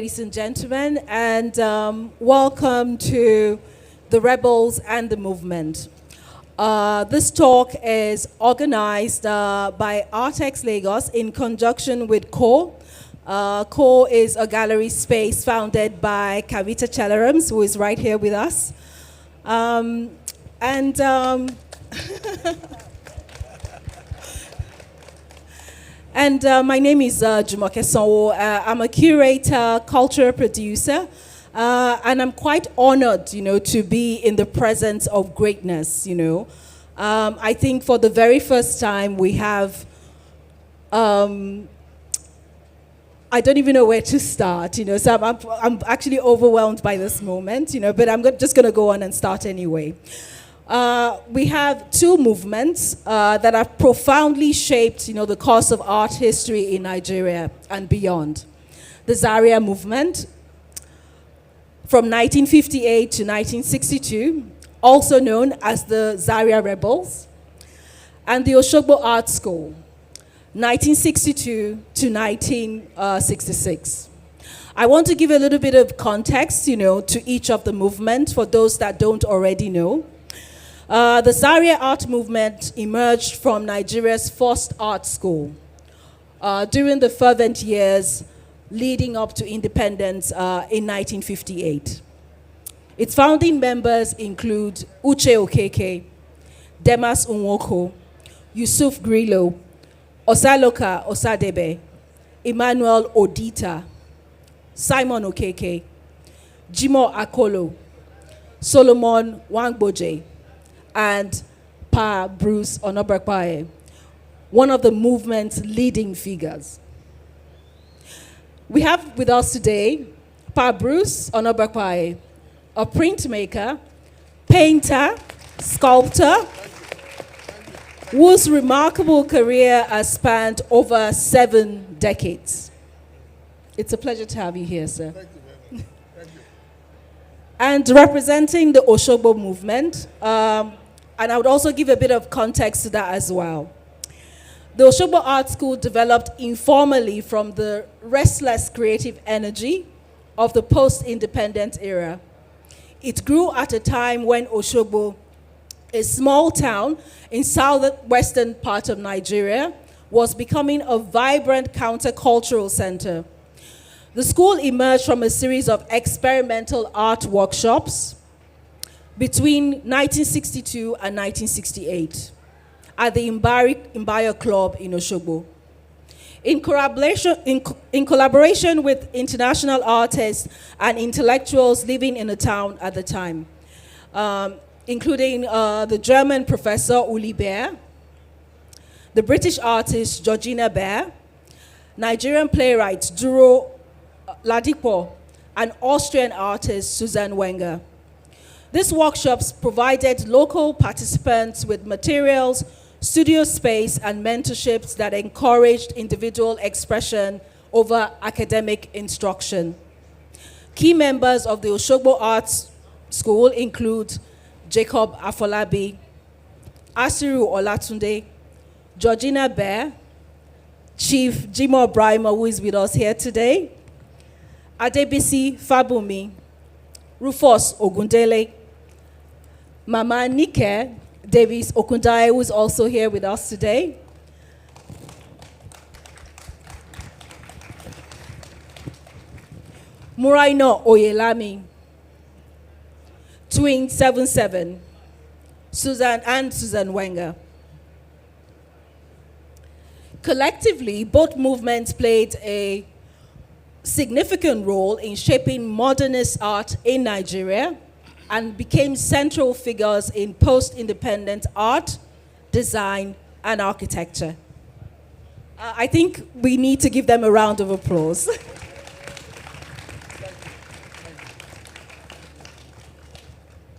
ladies and gentlemen, and welcome to the Rebels and the Movement. This talk is organized by Artex Lagos in conjunction with CO. CO is a gallery space founded by Kavita Chalarams, who is right here with us. My name is Jumoke Sanwo. I'm a curator, cultural producer, and I'm quite honored, to be in the presence of greatness, I think for the very first time we have, I don't even know where to start, so I'm actually overwhelmed by this moment, but I'm just going to go on and start anyway. We have two movements that have profoundly shaped, the course of art history in Nigeria and beyond. The Zaria movement from 1958 to 1962, also known as the Zaria Rebels, and the Osogbo Art School, 1962 to 1966. I want to give a little bit of context, to each of the movements for those that don't already know. The Zaria art movement emerged from Nigeria's first art school during the fervent years leading up to independence in 1958. Its founding members include Uche Okeke, Demas Unwoko, Yusuf Grillo, Osaloka Osadebe, Emmanuel Odita, Simon Okeke, Jimoh Akolo, Solomon Wangboje, and Pa Bruce Onobrakpeya, one of the movement's leading figures. We have with us today Pa Bruce Onobrakpeya, a printmaker, painter, sculptor, whose remarkable career has spanned over 7 decades. It's a pleasure to have you here, sir. Thank you very much. Thank you. And representing the Osogbo movement, and I would also give a bit of context to that as well. The Osogbo Art School developed informally from the restless creative energy of the post-independent era. It grew at a time when Osogbo, a small town in southwestern part of Nigeria, was becoming a vibrant countercultural center. The school emerged from a series of experimental art workshops between 1962 and 1968 at the Imbayo Club in Osogbo. In collaboration with international artists and intellectuals living in the town at the time, including the German professor Uli Baer, the British artist Georgina Baer, Nigerian playwright Duro Ladipo, and Austrian artist Susan Wenger. These workshops provided local participants with materials, studio space, and mentorships that encouraged individual expression over academic instruction. Key members of the Osogbo Arts School include Jacob Afolabi, Asiru Olatunde, Georgina Baer, Chief Jimoh Buraimoh, who is with us here today, Adebisi Fabumi, Rufus Ogundele, Mama Nike Davies-Okundaye, who is also here with us today, Muraina Oyelami, Twin 77, Susan Wenger. Collectively, both movements played a significant role in shaping modernist art in Nigeria and became central figures in post-independent art, design, and architecture. I think we need to give them a round of applause.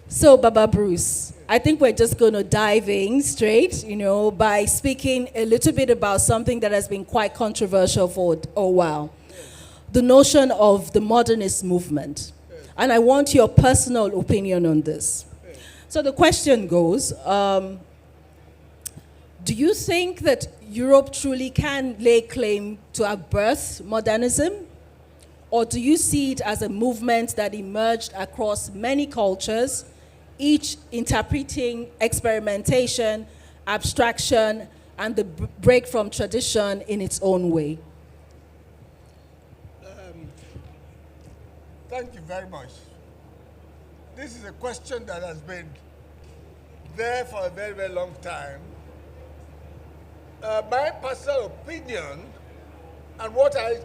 So, Baba Bruce, I think we're just going to dive in straight, by speaking a little bit about something that has been quite controversial for a while. The notion of the modernist movement. And I want your personal opinion on this. So the question goes, do you think that Europe truly can lay claim to have birthed modernism? Or do you see it as a movement that emerged across many cultures, each interpreting experimentation, abstraction, and the break from tradition in its own way? Thank you very much. This is a question that has been there for a very, very long time. My personal opinion and what I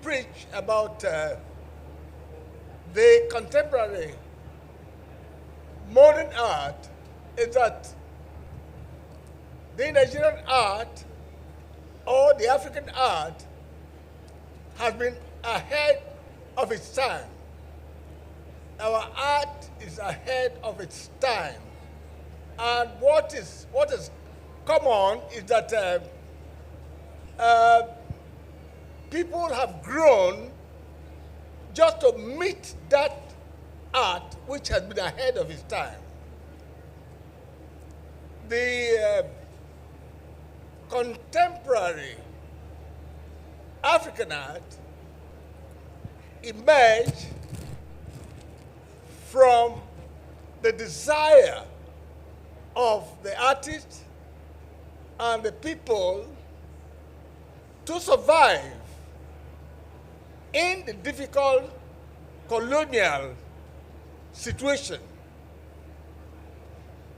preach about the contemporary modern art is that the Nigerian art or the African art has been ahead of its time. Our art is ahead of its time. And what is common is that people have grown just to meet that art which has been ahead of its time. The contemporary African art emerged from the desire of the artist and the people to survive in the difficult colonial situation.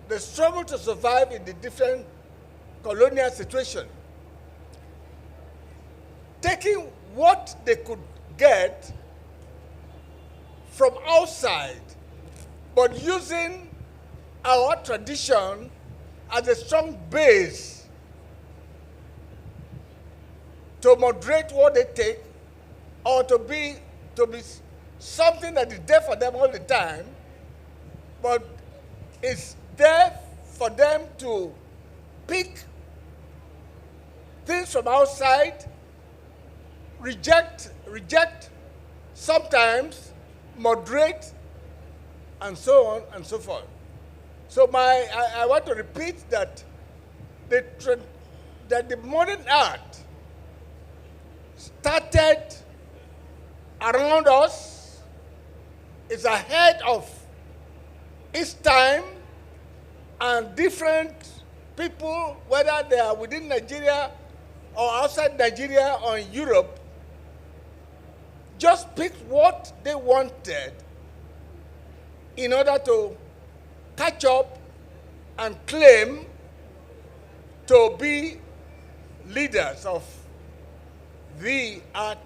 The struggle to survive in the different colonial situation, taking what they could get from outside, but using our tradition as a strong base to moderate what they take, or to be something that is there for them all the time, but it's there for them to pick things from outside, reject, sometimes moderate, and so on and so forth. So I want to repeat that the modern art started around us, is ahead of its time, and different people, whether they are within Nigeria or outside Nigeria or in Europe, just picked what they wanted in order to catch up and claim to be leaders of the art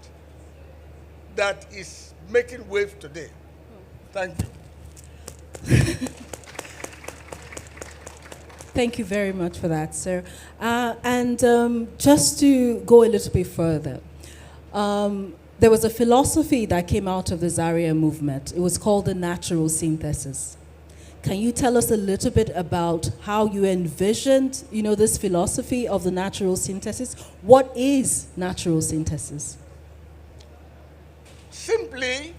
that is making wave today. Thank you. Thank you very much for that, sir. Just to go a little bit further, there was a philosophy that came out of the Zaria movement. It was called the natural synthesis. Can you tell us a little bit about how you envisioned, this philosophy of the natural synthesis? What is natural synthesis? Simply,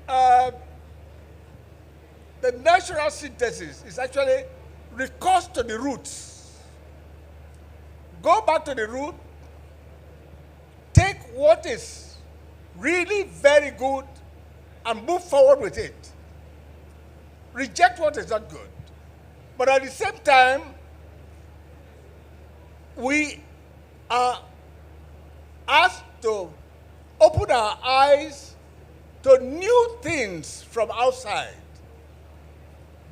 the natural synthesis is actually recourse to the roots. Go back to the root, take what is really very good and move forward with it. Reject what is not good. But at the same time, we are asked to open our eyes to new things from outside,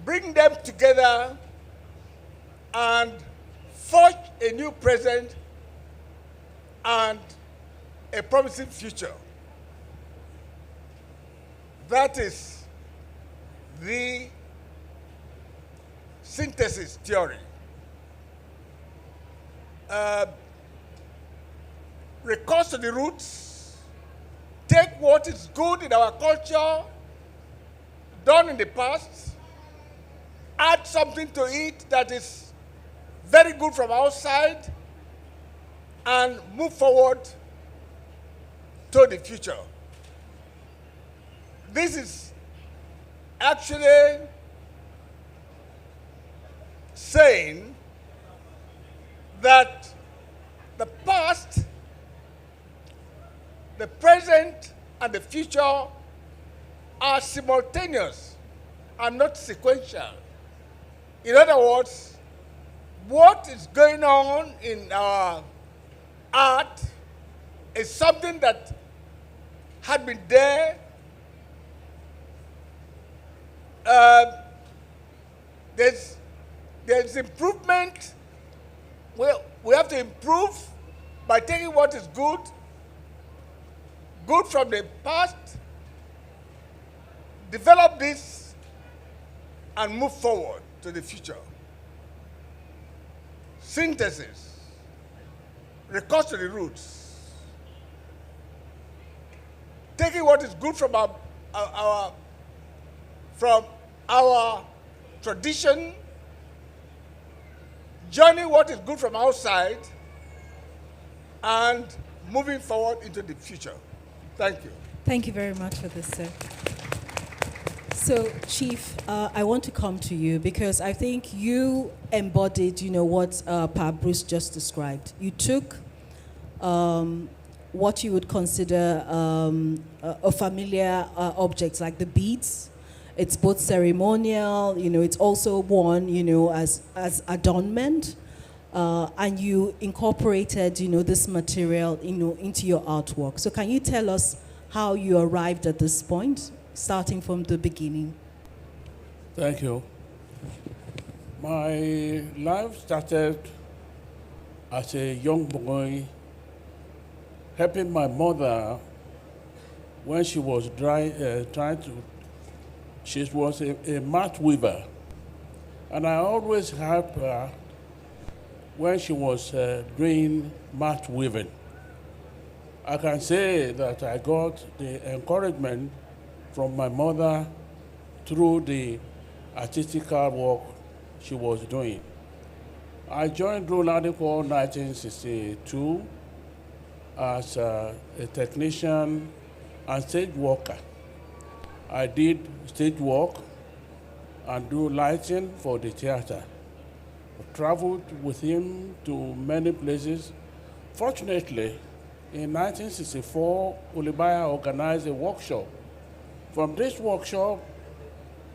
bring them together, and forge a new present and a promising future. That is the synthesis theory. Recourse to the roots, take what is good in our culture, done in the past, add something to it that is very good from outside, and move forward to the future. This is actually saying that the past the present and the future are simultaneous and not sequential. In other words, what is going on in our art is something that had been there. There's improvement. We have to improve by taking what is good from the past, develop this, and move forward to the future. Synthesis, recourse to the roots, taking what is good from our tradition, joining what is good from outside, and moving forward into the future. Thank you. Thank you very much for this, sir. So, Chief, I want to come to you because I think you embodied, what Pa Bruce just described. You took what you would consider a familiar object, like the beads. It's both ceremonial, it's also worn, as adornment. And you incorporated, this material, into your artwork. So can you tell us how you arrived at this point, starting from the beginning? Thank you. My life started as a young boy, helping my mother when she was she was a mat weaver. And I always helped her when she was doing mat weaving. I can say that I got the encouragement from my mother through the artistical work she was doing. I joined Radical 1962 as a technician and stage worker. I did stage work and do lighting for the theater. I traveled with him to many places. Fortunately, in 1964, Olibaya organized a workshop. From this workshop,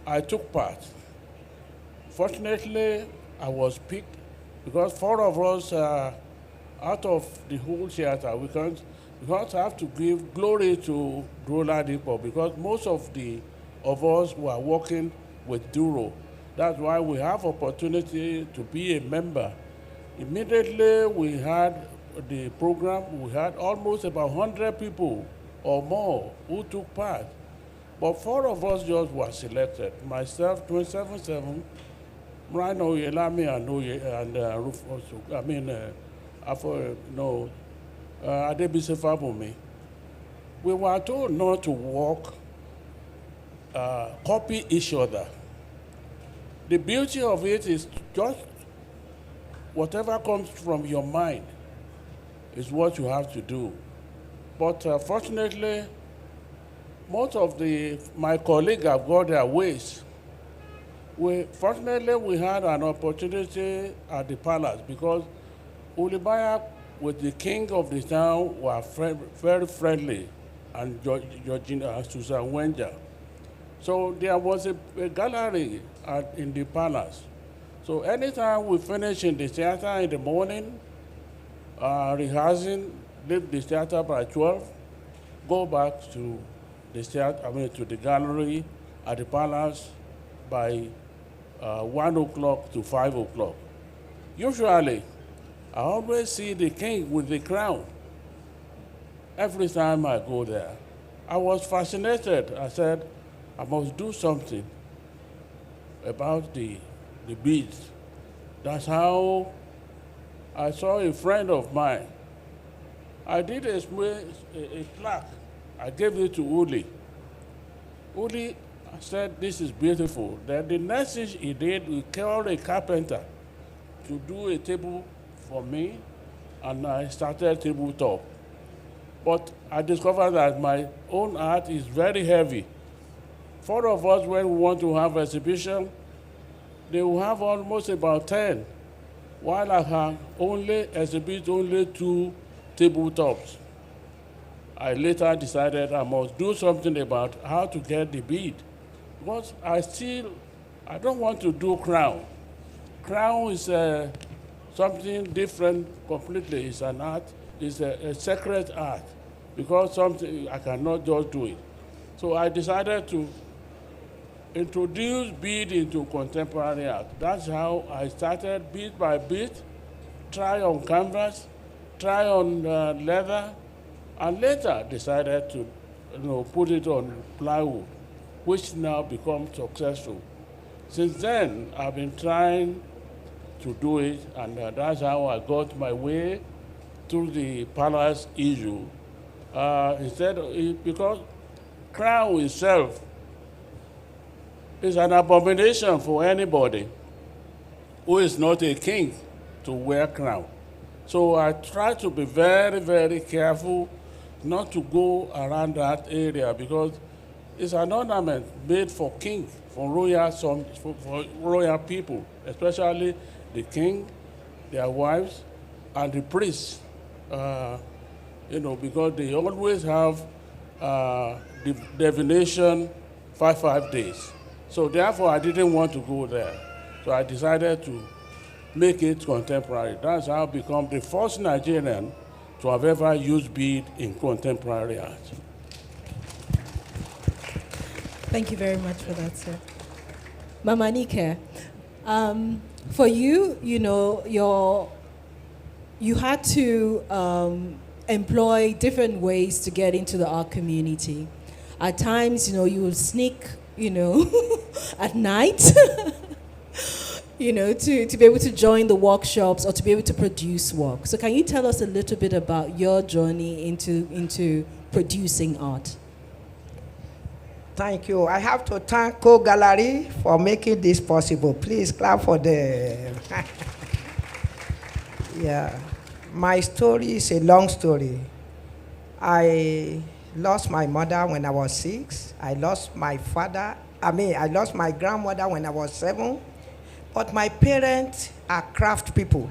I took part. Fortunately, I was picked because 4 of us out of the whole theater. We can't have to give glory to Radical because most of us were working with Duro. That's why we have opportunity to be a member. Immediately we had the program, we had almost about 100 people or more who took part. But 4 of us just were selected. Myself, 277, Muraina Oyelami and Adebise Fabumi. We were told not to work, copy each other. The beauty of it is just whatever comes from your mind is what you have to do. But fortunately, most of my colleagues have got their ways. Fortunately, we had an opportunity at the palace because Olibaya with the king of the town were very friendly, and Georgina Susan Wenger. So there was a gallery in the palace. So anytime we finish in the theater in the morning, rehearsing, leave the theater by 12, go back to the theater, to the gallery at the palace by 1 o'clock to 5 o'clock. Usually, I always see the king with the crown every time I go there. I was fascinated. I said, I must do something about the beads. That's how I saw a friend of mine. I did a plaque. I gave it to Uli. Uli said, this is beautiful. Then the next thing he did, we called a carpenter to do a table for me, and I started tabletop. But I discovered that my own art is very heavy. 4 of us, when we want to have exhibition, they will have almost about 10, while I have only 2 tabletops. I later decided I must do something about how to get the bead. Because I don't want to do crown. Crown is something different completely. It's an art, it's a sacred art, because something I cannot just do it. So I decided to introduce bead into contemporary art. That's how I started bit by bit, try on canvas, try on leather, and later decided to put it on plywood, which now become successful. Since then, I've been trying to do it, and that's how I got my way through the palace issue. Because crown itself is an abomination for anybody who is not a king to wear crown. So I try to be very, very careful not to go around that area, because it's an ornament made for king, for royal people, especially the king, their wives, and the priests. Because they always have divination 5 days. So therefore, I didn't want to go there. So I decided to make it contemporary. That's how I become the first Nigerian to have ever used bead in contemporary art. Thank you very much for that, sir. Mama Nike, for you, you had to employ different ways to get into the art community. At times, you would sneak, at night, to be able to join the workshops or to be able to produce work. So can you tell us a little bit about your journey into producing art? Thank you. I have to thank Co-Gallery for making this possible. Please clap for them. Yeah. My story is a long story. I lost my mother when I was 6. I lost my grandmother when I was 7. But my parents are craft people.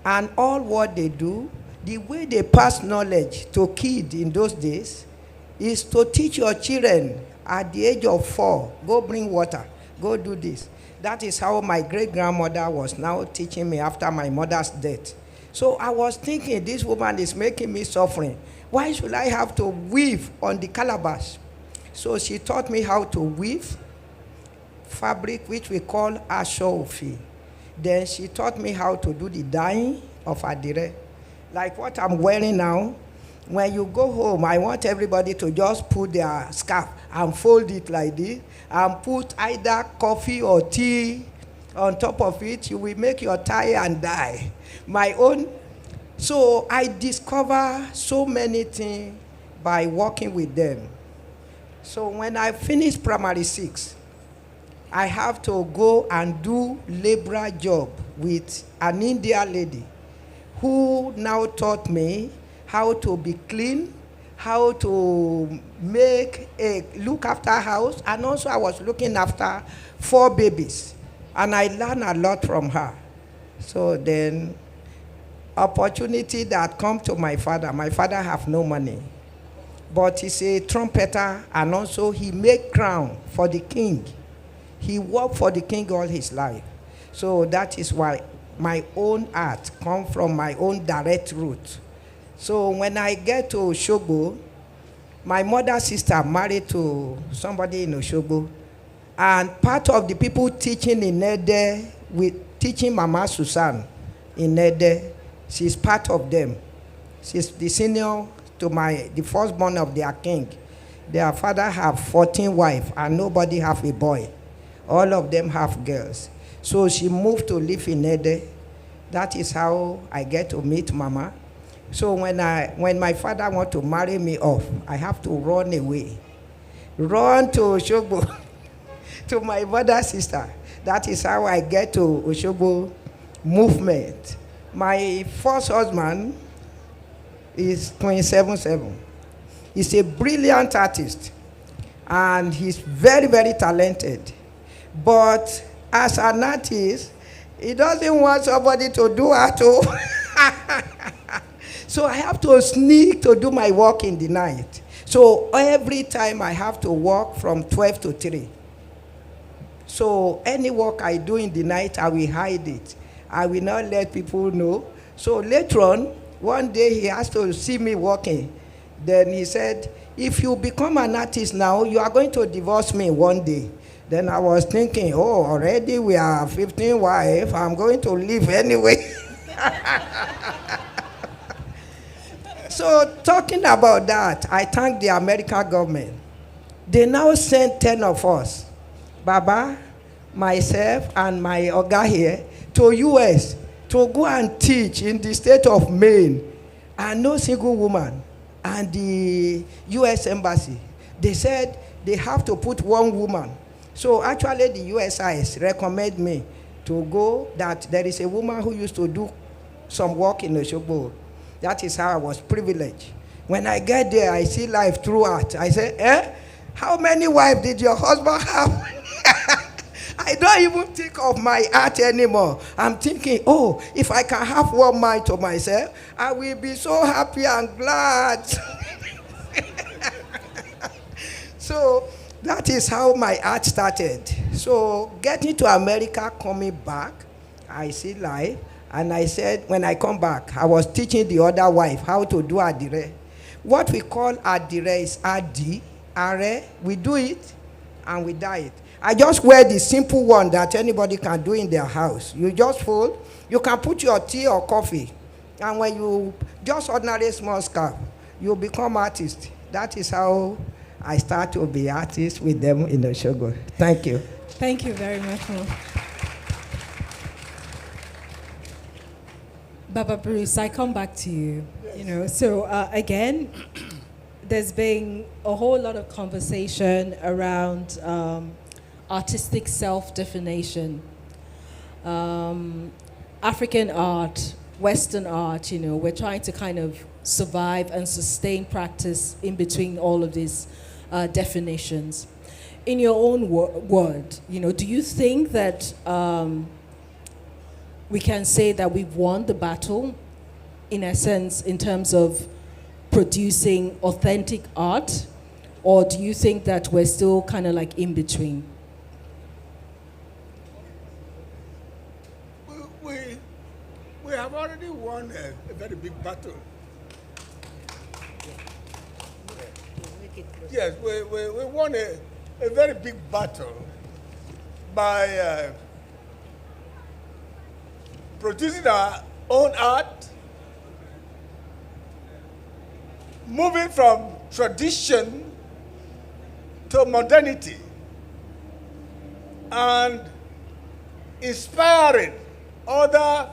And all what they do, the way they pass knowledge to kids in those days, is to teach your children at the age of 4, go bring water, go do this. That is how my great-grandmother was now teaching me after my mother's death. So I was thinking, this woman is making me suffering. Why should I have to weave on the calabash? So she taught me how to weave fabric, which we call ashofi. Then she taught me how to do the dyeing of adire. Like what I'm wearing now. When you go home, I want everybody to just put their scarf and fold it like this and put either coffee or tea on top of it. You will make your tie and dye. My own. So I discover so many things by working with them. So when I finished primary 6, I have to go and do laborer job with an Indian lady who now taught me how to be clean, how to look after house, and also I was looking after 4 babies. And I learned a lot from her. So then, opportunity that come to my father have no money. But he's a trumpeter, and also he make crown for the king. He worked for the king all his life. So that is why my own art come from my own direct route. So when I get to Osogbo, my mother's sister married to somebody in Osogbo. And part of the people teaching in Ede, teaching Mama Susan in Ede, she's part of them. She's the senior to the firstborn of their king. Their father have 14 wives and nobody have a boy. All of them have girls. So she moved to live in Ede. That is how I get to meet Mama. So when my father want to marry me off, I have to run away. Run to Osogbo, to my mother's sister. That is how I get to Osogbo movement. My first husband is 27-7. He's a brilliant artist. And he's very, very talented. But as an artist, he doesn't want somebody to do art. So I have to sneak to do my work in the night. So every time I have to work from 12 to 3. So any work I do in the night, I will hide it. I will not let people know. So later on, one day he has to see me working. Then he said, if you become an artist now, you are going to divorce me one day. Then I was thinking, oh, already we are 15 wives. I'm going to leave anyway. So talking about that, I thank the American government. They now sent 10 of us, Baba, myself, and my Oga here, to US to go and teach in the state of Maine. And no single woman. And the US Embassy, they said they have to put one woman. So actually the USIS recommend me to go, that there is a woman who used to do some work in Osogbo. That is how I was privileged. When I get there, I see life throughout. I say, how many wives did your husband have? I don't even think of my art anymore. I'm thinking, oh, if I can have one mind to myself, I will be so happy and glad. So that is how my art started. So getting to America, coming back, I see life. And I said, when I come back, I was teaching the other wife how to do adire. What we call adire is adi, are. We do it and we dye it. I just wear the simple one that anybody can do in their house. You just fold. You can put your tea or coffee. And when you just ordinary small scarf, you become artist. That is how I start to be artist with them in the Osogbo. Thank you. Thank you very much. Baba Bruce, I come back to you. Yes. So again, there's been a whole lot of conversation around artistic self-definition. African art, Western art, we're trying to kind of survive and sustain practice in between all of these definitions. In your own word, do you think that we can say that we've won the battle, in essence, in terms of producing authentic art? Or do you think that we're still kind of like in between? We have already won a very big battle. Yes, we won a very big battle by producing our own art, moving from tradition to modernity, and inspiring other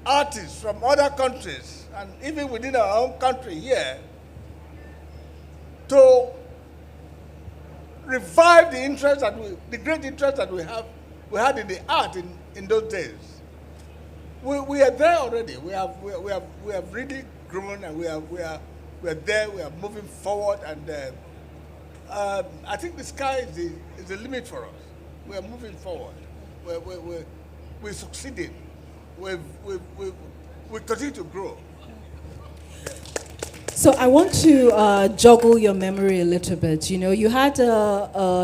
artists from other countries, and even within our own country here, to revive the interest that the great interest that we had in the art in those days. We are there already. We have really grown, and we are there. We are moving forward, and I think the sky is the limit for us. We are moving forward. We're succeeding. We continue to grow. So I want to joggle your memory a little bit. You had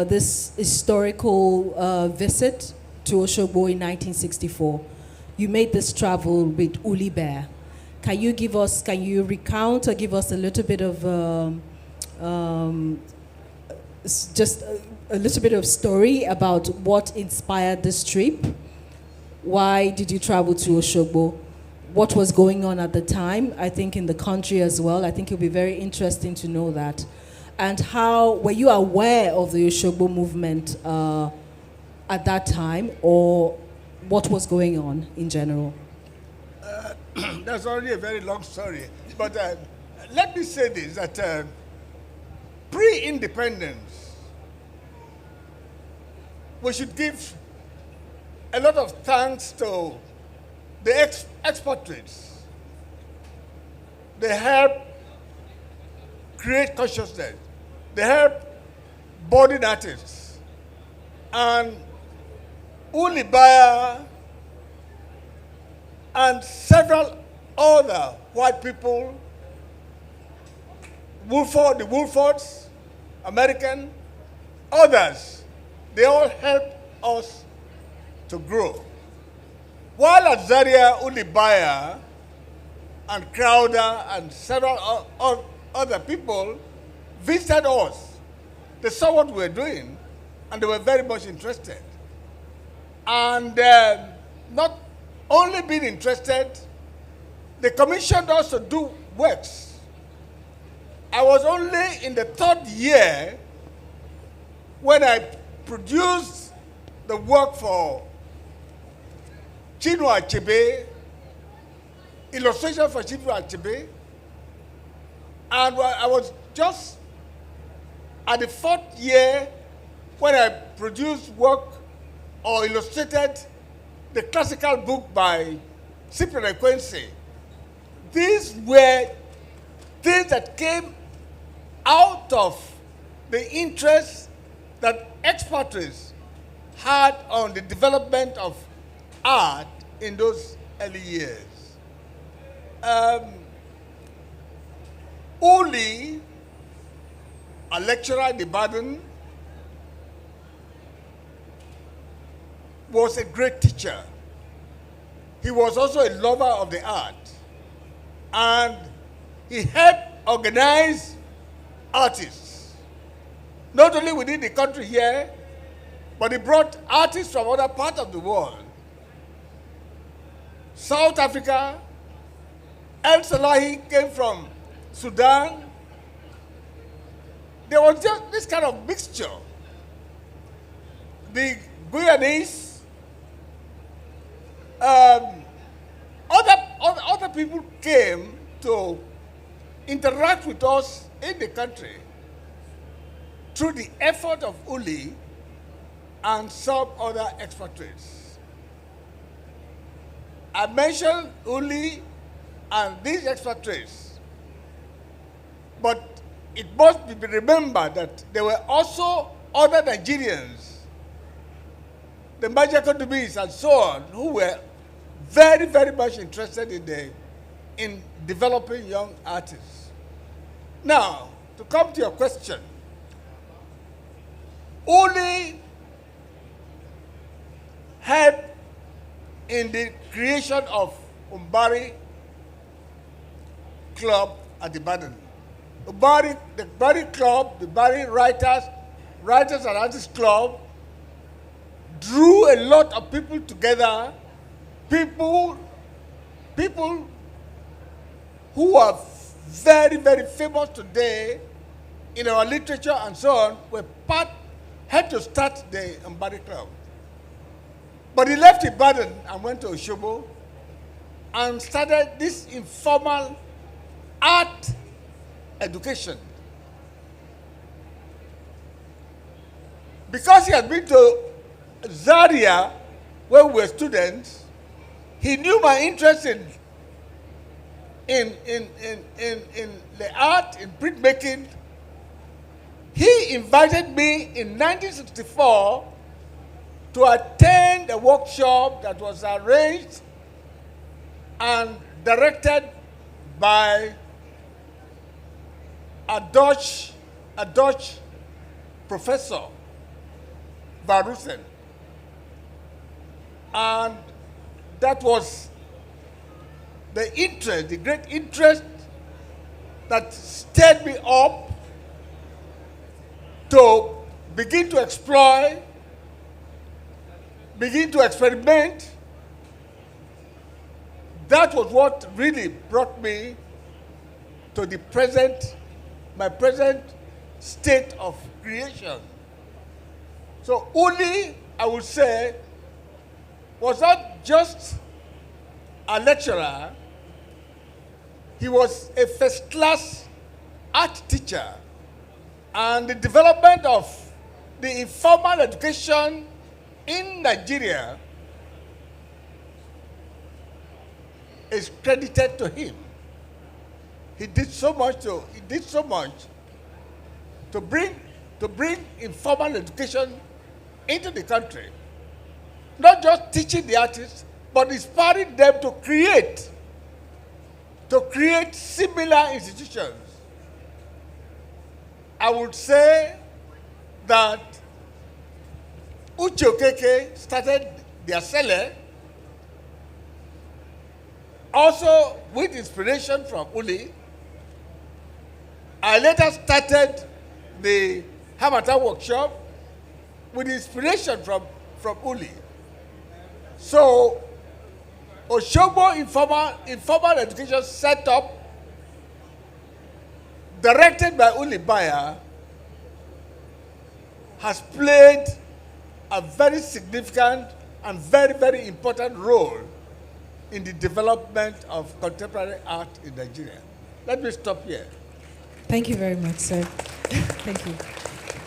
this historical visit to Osogbo in 1964. You made this travel with Uli Bear. Can you recount or give us a little bit of just a little bit of story about what inspired this trip? Why did you travel to Osogbo? What was going on at the time, I think, in the country as well? I think it'll be very interesting to know that. And how, were you aware of the Osogbo movement at that time, or what was going on in general? That's already a very long story. But let me say this, that pre-independence, we should give a lot of thanks to the expatriates. They help create consciousness. They help budding artists. And Uli Bear and several other white people, the Wolfords, American, others, they all helped us to grow. While at Zaria, Ulibaya and Crowder and several other people visited us, they saw what we were doing and they were very much interested. And not only being interested, they commissioned us to do works. I was only in the 3rd year when I produced the work for Chinua Achebe, illustration for Chinua Achebe, and I was just at the 4th year when I produced work or illustrated the classical book by Cyprian Ekwensi. These were things that came out of the interest that expatriates had on the development of art in those early years. Uli, a lecturer in Ibadan, was a great teacher. He was also a lover of the art. And he helped organize artists, not only within the country here, but he brought artists from other parts of the world. South Africa, El Salahi came from Sudan. There was just this kind of mixture. The Guyanese, other people came to interact with us in the country through the effort of Uli and some other expatriates. I mentioned Uli and these expatriates, but it must be remembered that there were also other Nigerians, the Nigerian Davies and so on, who were very, very much interested in developing young artists. Now, to come to your question, Uli helped in the creation of Umbari Club at Ibadan. The Bari Club, the Bari Writers and Artists Club, drew a lot of people together, people who are very, very famous today in our literature and so on, had to start the Mbari Club. But he left Ibadan and went to Osogbo and started this informal art education. Because he had been to Zaria, where we were students, he knew my interest in the art, in printmaking. He invited me in 1964 to attend a workshop that was arranged and directed by a Dutch professor, Varusen. And that was the great interest that stirred me up to begin to explore, begin to experiment. That was what really brought me to my present state of creation. So Uli, I would say, was not just a lecturer, he was a first-class art teacher. And the development of the informal education in Nigeria is credited to him. He did so much to bring informal education into the country. Not just teaching the artists, but inspiring them to create to create similar institutions. I would say that Uche Okeke started their cellar also with inspiration from Uli. I later started the Hamata workshop with inspiration from Uli. So, Osogbo informal education setup, directed by Uli Baya, has played a very significant and very, very important role in the development of contemporary art in Nigeria. Let me stop here. Thank you very much, sir. Thank you.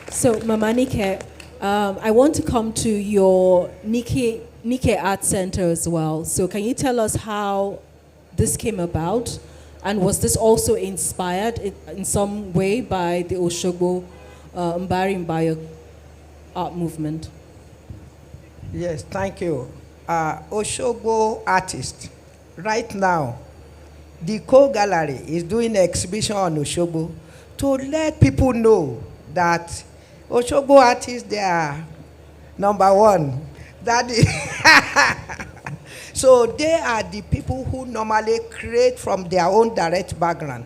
So, Mama Nike, I want to come to your Nike Art Center as well. So, can you tell us how this came about? And was this also inspired in some way by the Osogbo Buraimoh art movement? Yes, thank you. Osogbo artist. Right now, the Co-Gallery is doing an exhibition on Osogbo to let people know that Osogbo artists, they are number one. That is so they are the people who normally create from their own direct background.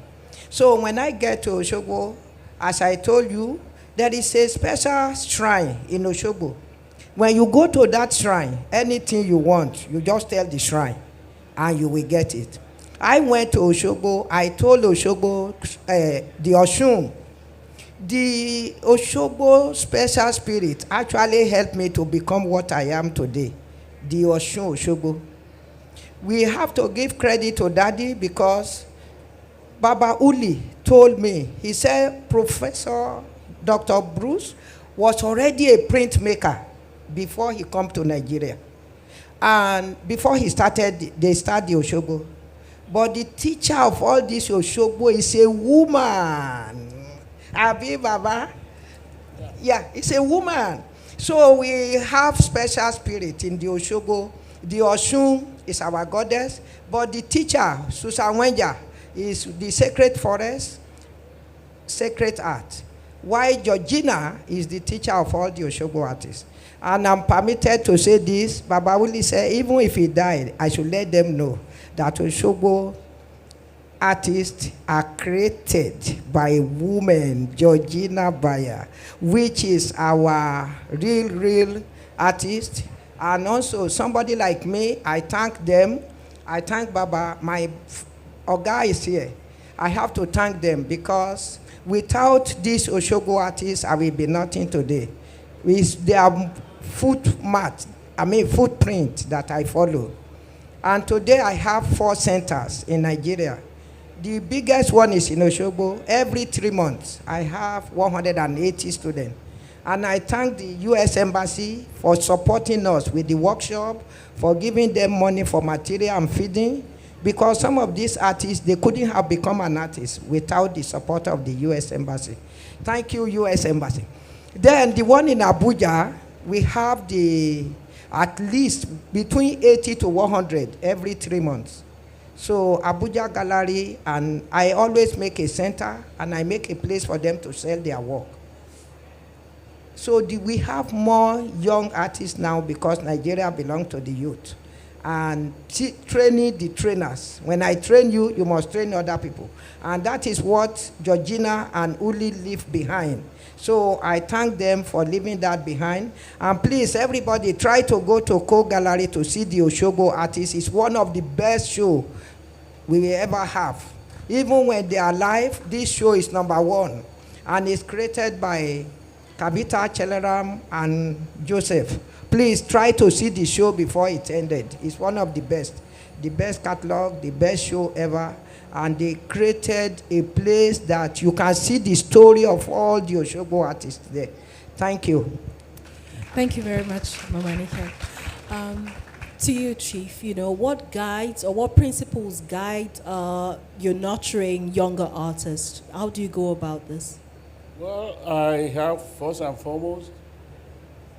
So when I get to Osogbo, as I told you, there is a special shrine in Osogbo. When you go to that shrine, anything you want, you just tell the shrine and you will get it. I went to Osogbo, I told Osogbo, the Oshun, the Osogbo special spirit actually helped me to become what I am today, the Oshun Osogbo. We have to give credit to Daddy because Baba Uli told me, he said Professor Dr. Bruce was already a printmaker before he come to Nigeria. And before they started the Osogbo. But the teacher of all this Osogbo is a woman. Abi Baba? Yeah, it's a woman. So we have special spirit in the Osogbo. The Oshun is our goddess, but the teacher, Susan Wenja, is the sacred forest, sacred art. While Georgina is the teacher of all the Osogbo artists. And I'm permitted to say this, Baba Uli said, even if he died, I should let them know that Osogbo artists are created by a woman, Georgina Baya, which is our real artist. And also somebody like me, I thank them. I thank Baba. My Oga is here. I have to thank them because without these Osogbo artists, I will be nothing today. With their footprint that I follow. And today I have 4 centers in Nigeria. The biggest one is in Osogbo. Every 3 months, I have 180 students. And I thank the U.S. Embassy for supporting us with the workshop, for giving them money for material and feeding, because some of these artists, they couldn't have become an artist without the support of the U.S. Embassy. Thank you, U.S. Embassy. Then the one in Abuja, we have at least between 80 to 100 every 3 months. So Abuja Gallery, and I always make a center, and I make a place for them to sell their work. So we have more young artists now because Nigeria belongs to the youth. And training the trainers. When I train you, you must train other people. And that is what Georgina and Uli leave behind. So I thank them for leaving that behind. And please, everybody, try to go to Co-Gallery to see the Osogbo artists. It's one of the best shows we will ever have. Even when they are live, this show is #1. And it's created by Kabita Cheleram and Joseph. Please try to see the show before it ended. It's one of the best catalog, the best show ever. And they created a place that you can see the story of all the Osogbo artists there. Thank you. Thank you very much, Mama Nike. To you, Chief, what guides or what principles guide your nurturing younger artists? How do you go about this? Well, I have first and foremost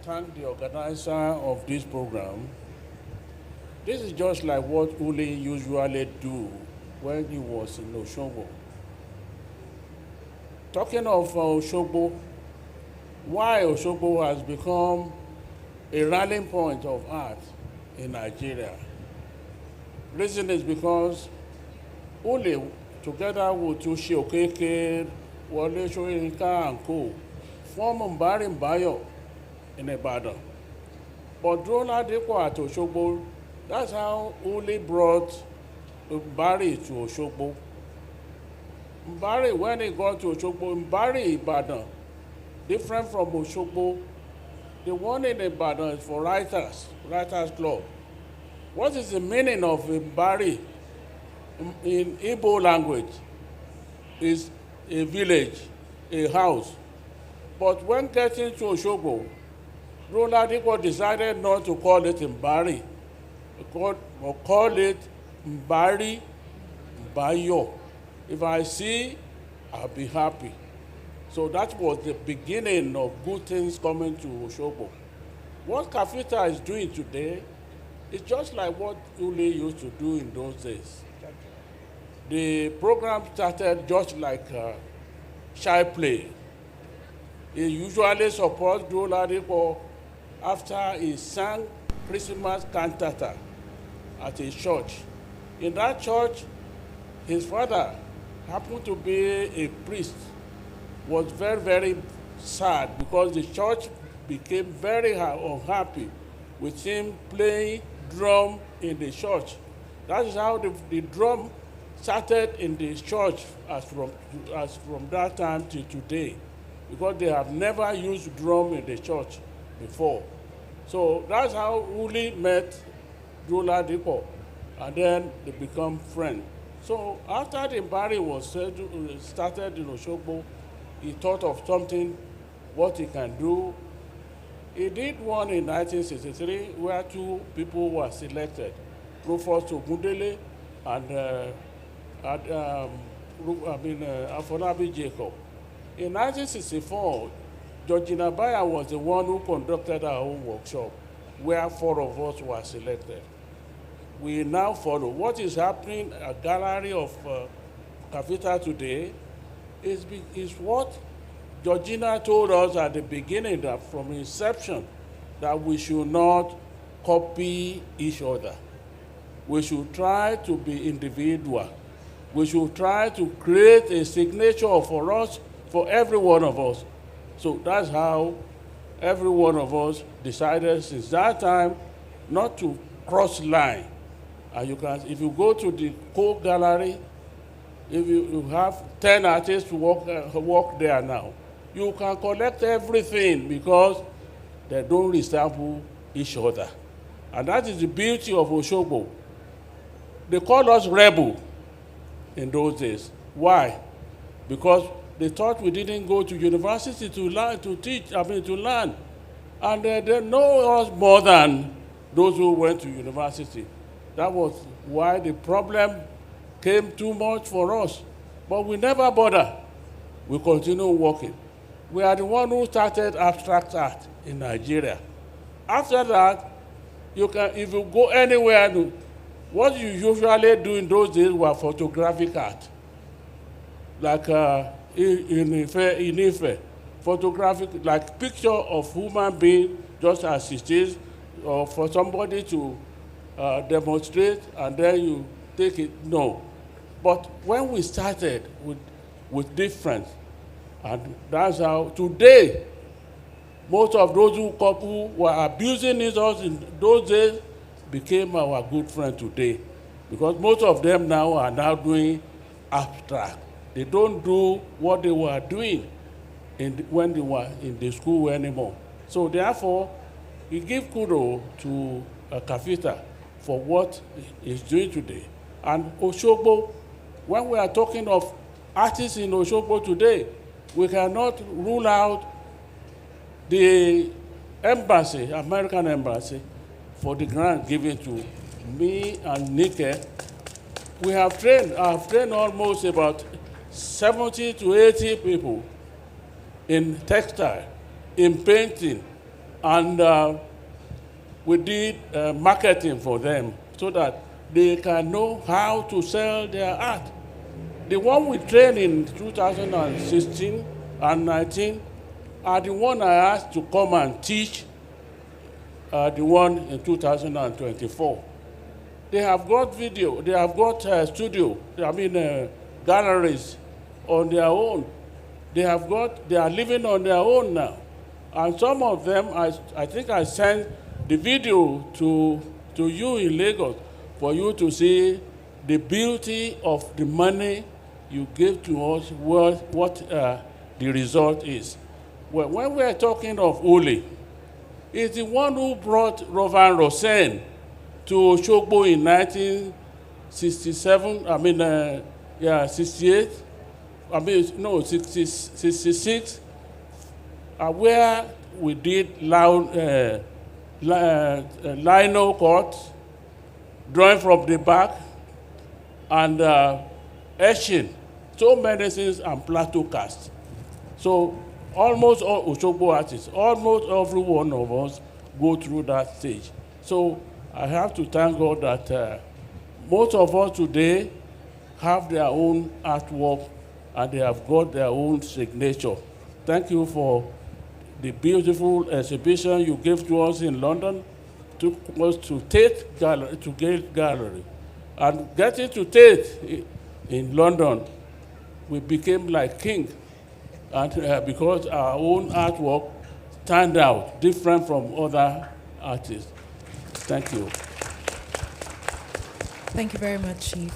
thank the organizer of this program. This is just like what Uli usually do when he was in Osogbo. Talking of Osogbo, why Osogbo has become a rallying point of art in Nigeria. Reason is because only together with Uche Okeke, Wole Soyinka and co. form Mbari Mbayo in Ibadan. But Drola Deko at Osogbo, that's how Uli brought Mbari to Osogbo. Mbari, when he got to Osogbo, Mbari Ibadan, different from Osogbo. The one in Ibadan is for writers club. What is the meaning of Mbari in Igbo language? Is a village, a house. But when getting to Osogbo, Roland Igbo decided not to call it Mbari, call it Mbari Mbayo. If I see, I'll be happy. So that was the beginning of good things coming to Osogbo. What Kafita is doing today is just like what Uli used to do in those days. The program started just like child play. He usually supports Doladipo after he sang Christmas cantata at a church. In that church, his father happened to be a priest, was very, very sad because the church became very unhappy with him playing drum in the church. That is how the drum started in the church as from that time to today, because they have never used drum in the church before. So that's how Uli met Jola Dipo, and then they become friends. So after the Mbari was started in Osogbo, he thought of something, what he can do. He did one in 1963 where two people were selected, Rufus Ogundele and Afolabi Jacob. In 1964, Georgina Baya was the one who conducted our own workshop, where 4 of us were selected. We now follow. What is happening at Gallery of Kafita today is what Georgina told us at the beginning, that from inception, that we should not copy each other. We should try to be individual. We should try to create a signature for us, for every one of us. So that's how every one of us decided since that time not to cross line. And you can, if you go to the co-gallery, if you have 10 artists work there now, you can collect everything because they don't resemble each other. And that is the beauty of Osogbo. They call us rebel in those days. Why? Because they thought we didn't go to university to learn, to learn. And they know us more than those who went to university. That was why the problem came too much for us. But we never bother. We continue working. We are the one who started abstract art in Nigeria. After that, you can, if you go anywhere, what you usually do in those days were photographic art. Like in Ife, photographic, like picture of human being just as it is, or for somebody to demonstrate and then you take it, no. But when we started with difference, and that's how today, most of those who were abusing us in those days became our good friend today. Because most of them now are now doing abstract. They don't do what they were doing when they were in the school anymore. So therefore, we give kudos to Kafita for what he's doing today. And Osogbo, when we are talking of artists in Osogbo today, we cannot rule out the embassy, American embassy, for the grant given to me and Nike. We have trained, I've trained almost about 70 to 80 people in textile, in painting, and we did marketing for them so that they can know how to sell their art. The one we trained in 2016 and 19 are the one I asked to come and teach the one in 2024. They have got video, they have got studio, galleries on their own. They are living on their own now. And some of them, I think I sent the video to you in Lagos for you to see the beauty of the money you gave to us, what the result is. Well, when we are talking of Uli, it's the one who brought Rovan Rosen to Osogbo in 1967, 68, 66, where we did lino cut, drawing from the back, and etching, so many things, and plateau cast. So almost all Osogbo artists, almost every one of us go through that stage. So I have to thank God that most of us today have their own artwork and they have got their own signature. Thank you for the beautiful exhibition you gave to us in London, took us to Tate Gallery, to Gate Gallery. And getting to Tate in London, we became like king. And because our own artwork stand out, different from other artists. Thank you. Thank you very much, Chief.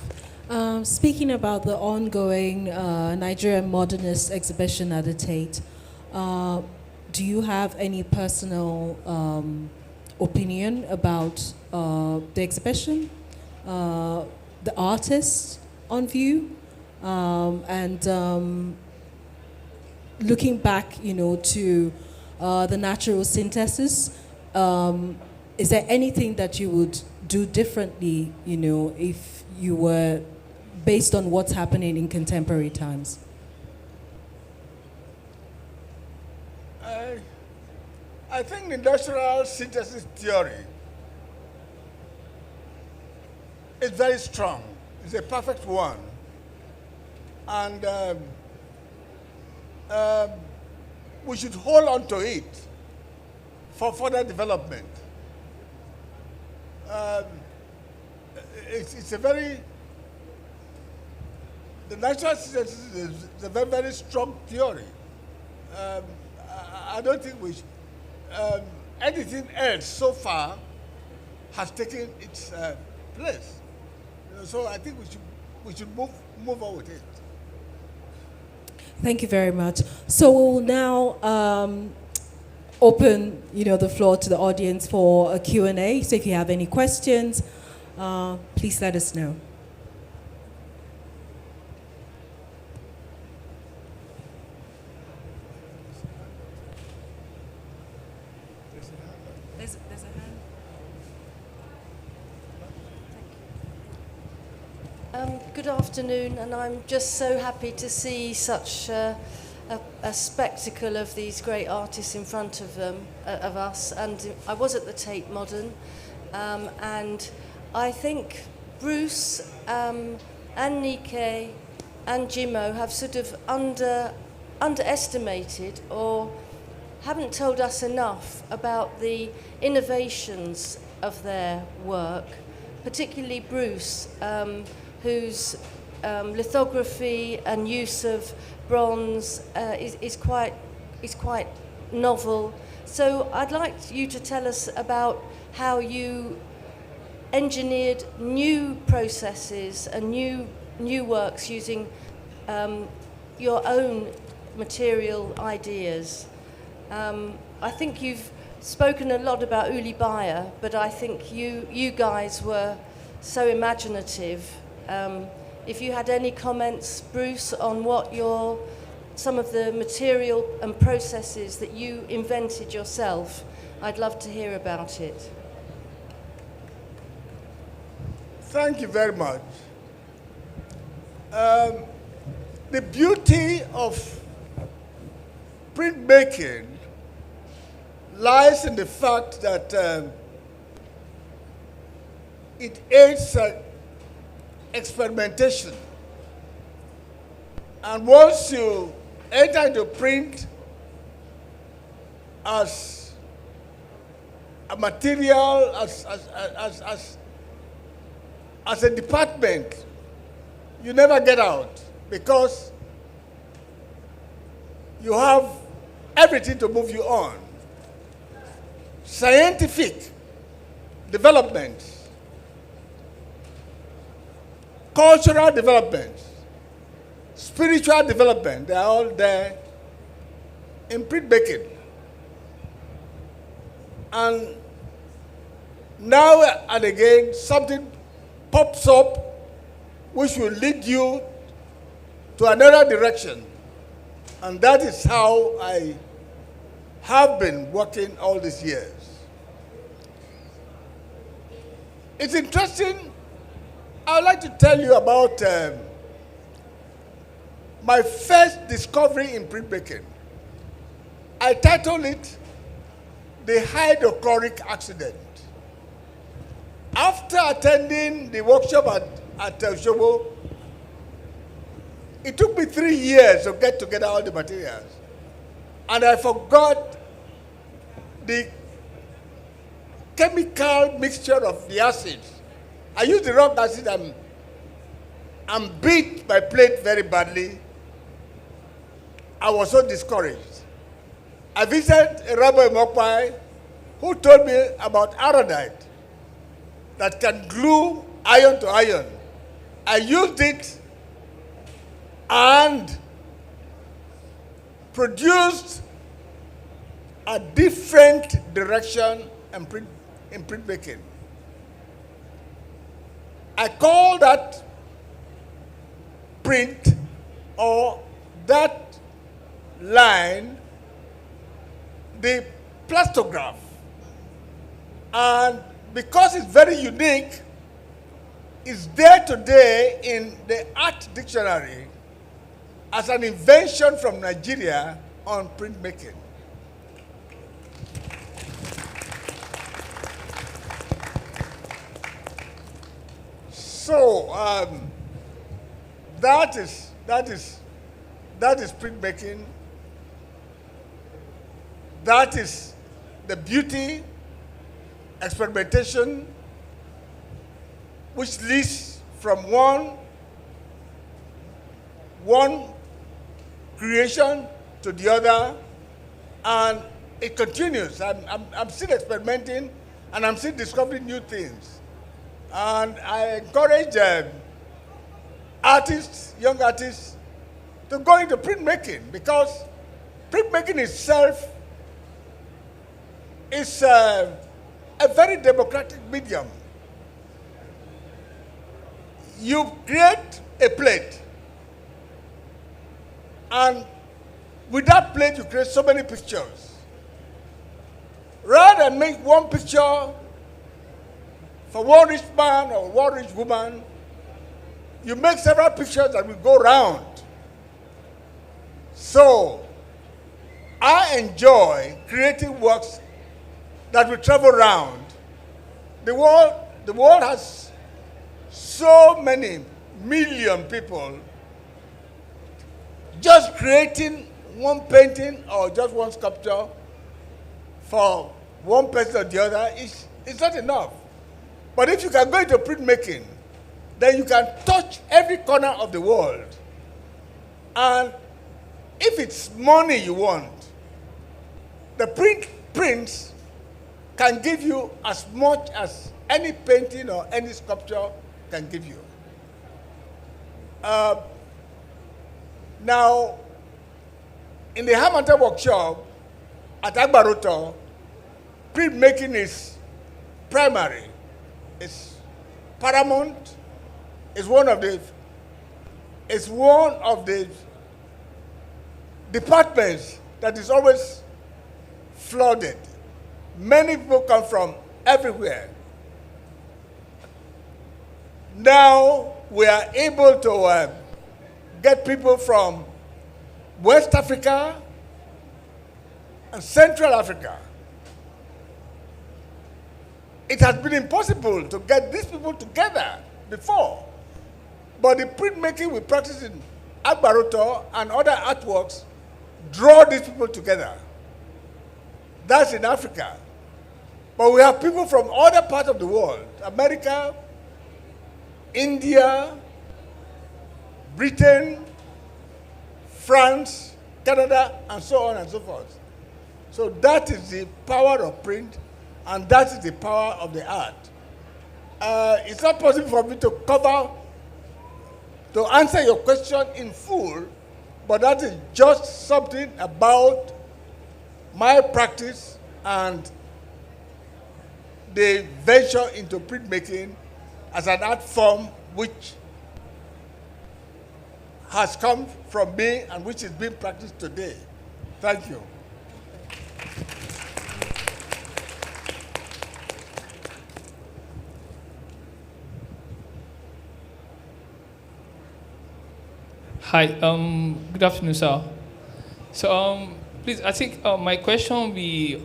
Speaking about the ongoing Nigerian Modernist exhibition at the Tate, do you have any personal opinion about the exhibition, the artists on view, and looking back, to the natural synthesis? Is there anything that you would do differently, if you were based on what's happening in contemporary times? I think the natural synthesis theory is very strong. It's a perfect one. And we should hold on to it for further development. It's a very, the natural synthesis is a very, very strong theory. I don't think we should, anything else so far has taken its place. So I think we should move on with it. Thank you very much. So we'll now open, the floor to the audience for a Q&A. So if you have any questions, please let us know. There's a hand. Good afternoon, and I'm just so happy to see such a spectacle of these great artists in front of us. And I was at the Tate Modern, and I think Bruce and Nike and Jimoh have sort of underestimated or haven't told us enough about the innovations of their work, particularly Bruce, whose lithography and use of bronze is quite novel. So I'd like you to tell us about how you engineered new processes and new works using your own material ideas. I think you've spoken a lot about Uli Baya, but I think you guys were so imaginative. If you had any comments, Bruce, on what some of the material and processes that you invented yourself, I'd love to hear about it. Thank you very much. The beauty of printmaking lies in the fact that it aids experimentation. And once you enter into print as a material, as a department, you never get out because you have everything to move you on. Scientific developments, cultural developments, spiritual development, they are all there in printmaking. And now and again, something pops up which will lead you to another direction. And that is how I have been working all these years. It's interesting. I would like to tell you about my first discovery in printmaking. I titled it The Hydrochloric Accident. After attending the workshop at Osogbo, it took me 3 years to get together all the materials. And I forgot the chemical mixture of the acids. I used the wrong acid and beat my plate very badly. I was so discouraged. I visited a Rabbi Mokpai who told me about iodide that can glue iron to iron. I used it and produced a different direction in printmaking. I call that print or that line the plastograph. And because it's very unique, it's there today in the art dictionary as an invention from Nigeria on printmaking. So that is printmaking. That is the beauty, experimentation, which leads from one creation to the other, and it continues. I'm still experimenting, and I'm still discovering new things. And I encourage artists, young artists, to go into printmaking, because printmaking itself is a very democratic medium. You create a plate, and with that plate you create so many pictures. Rather than make one picture for one rich man or one rich woman, you make several pictures that will go round. So I enjoy creating works that will travel around. The world has so many million people. Just creating one painting or just one sculpture for one person or the other is not enough. But if you can go into printmaking, then you can touch every corner of the world. And if it's money you want, the prints can give you as much as any painting or any sculpture can give you. Now, in the Hamilton workshop at Agbaroto, printmaking is primary. It's paramount. It's one of the departments that is always flooded. Many people come from everywhere. Now we are able to get people from West Africa and Central Africa. it has been impossible to get these people together before. But the printmaking we practice in Agbaroto and other artworks draw these people together. That's in Africa. But we have people from other parts of the world, America, India, Britain, France, Canada, and so on and so forth. So that is the power of print, and that is the power of the art. It's not possible for me to answer your question in full, but that is just something about my practice and the venture into printmaking as an art form which has come from me and which is being practiced today. Thank you. Hi, good afternoon, sir. So, please, I think my question I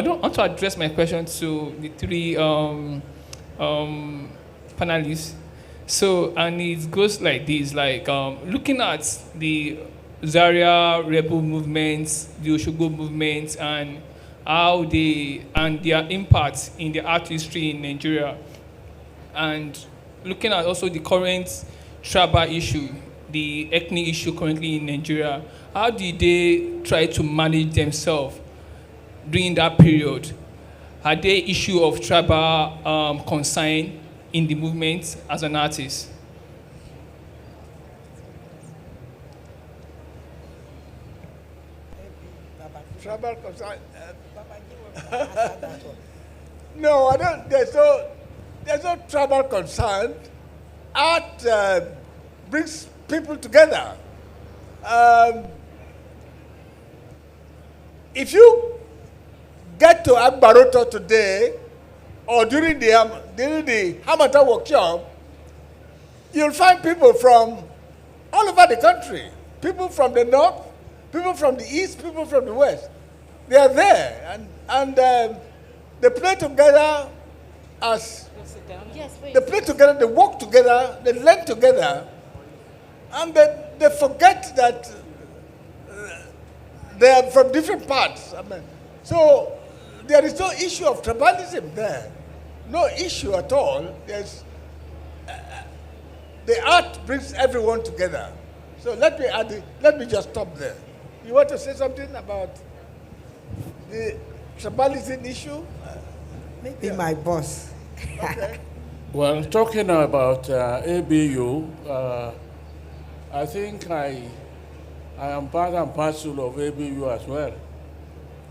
don't want to address my question to the three panelists. So, and it goes like this, like looking at the Zaria Rebel movements, the Osogbo movements, and how their impact in the art history in Nigeria, and looking at also the current tribal issue, the ethnic issue currently in Nigeria, how did they try to manage themselves during that period? Had they issue of tribal concern in the movement as an artist? Tribal concern? No, I don't. There's no tribal concern. Art brings people together. If you get to Agbaroto today, or during the Hamata workshop, you'll find people from all over the country. People from the north, people from the east, people from the west. They are there, and they play together as Yes, please. they play together, they work together, they learn together, and they forget that they are from different parts. I mean, so there is no issue of tribalism there, no issue at all. There's the art brings everyone together. So let me just stop there. You want to say something about the tribalism issue? Maybe my boss. Okay. Well, talking about ABU, I think I am part and parcel of ABU as well.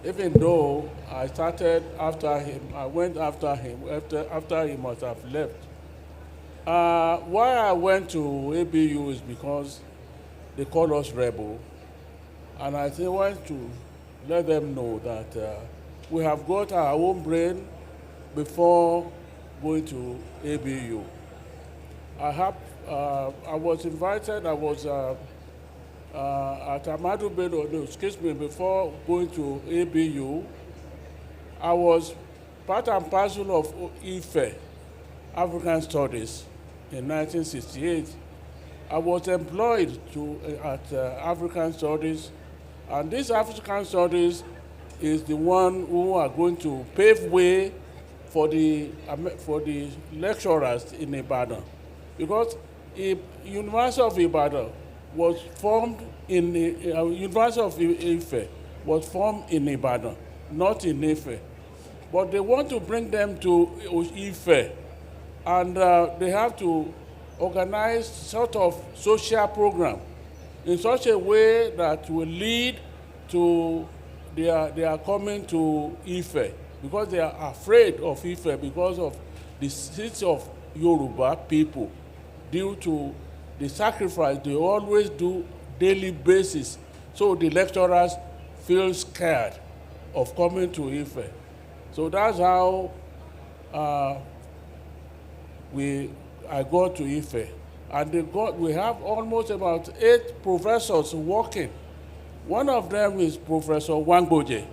Even though I started after him, I went after him after he must have left. Why I went to ABU is because they call us rebel, and I want to let them know that we have got our own brain before going to ABU. I was invited. I was at Amadu Bello. No, excuse me. Before going to ABU, I was part and parcel of IFE, African Studies, in 1968. I was employed at African Studies, and this African Studies is the one who are going to pave way for the lecturers in Ibadan, because University of Ibadan was formed in University of Ife was formed in Ibadan, not in Ife, but they want to bring them to Ife, and they have to organize sort of social program in such a way that will lead to their coming to Ife, because they are afraid of Ife because of the seats of Yoruba people due to the sacrifice they always do daily basis. So the lecturers feel scared of coming to Ife. So that's how I got to Ife. And we have almost about 8 professors working. One of them is Professor Wangboje.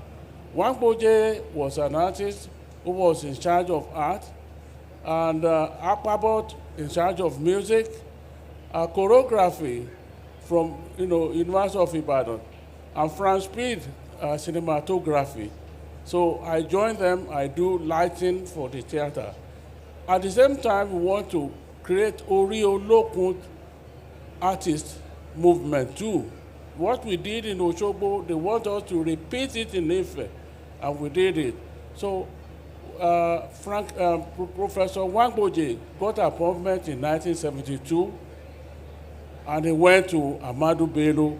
Wangboje was an artist who was in charge of art, and Akpabot in charge of music, choreography from University of Ibadan, and Franz Speed cinematography. So I joined them. I do lighting for the theater. At the same time, we want to create Orio Lokun artist movement too. What we did in Osogbo, they want us to repeat it in Ife, and we did it. So Professor Wangboje got appointment in 1972, and he went to Ahmadu Bello,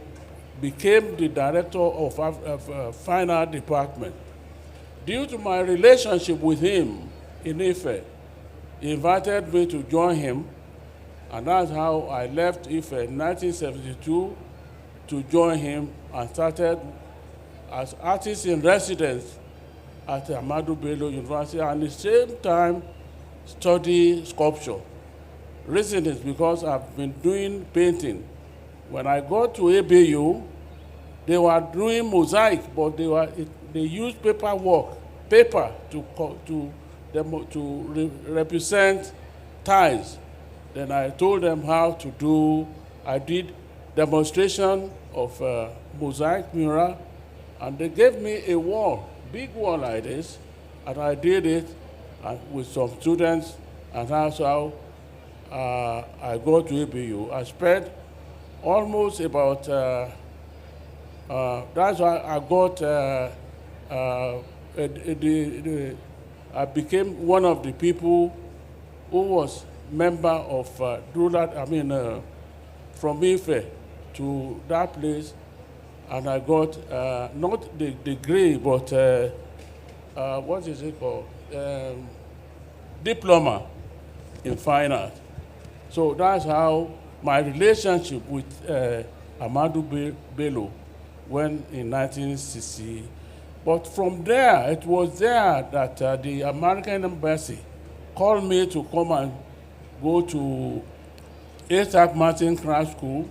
became the director of Fine Art Department. Due to my relationship with him in Ife, he invited me to join him, and that's how I left Ife in 1972 to join him and started as artist in residence at Ahmadu Bello University, and at the same time study sculpture. Reason is because I've been doing painting. When I got to ABU, they were doing mosaic, but they used paper to represent tiles. Then I told them how to do. I did demonstration of mosaic mural, and they gave me a wall, big wall like this, and I did it with some students, and that's how I got to ABU. I spent almost about, that's why I got, I became one of the people who was member of from Ife to that place, and I got not the degree, but what is it called? Diploma in fine art. So that's how my relationship with Ahmadu Bello went in 1960. But from there, it was there that the American embassy called me to come and go to Isaac Martin Craft School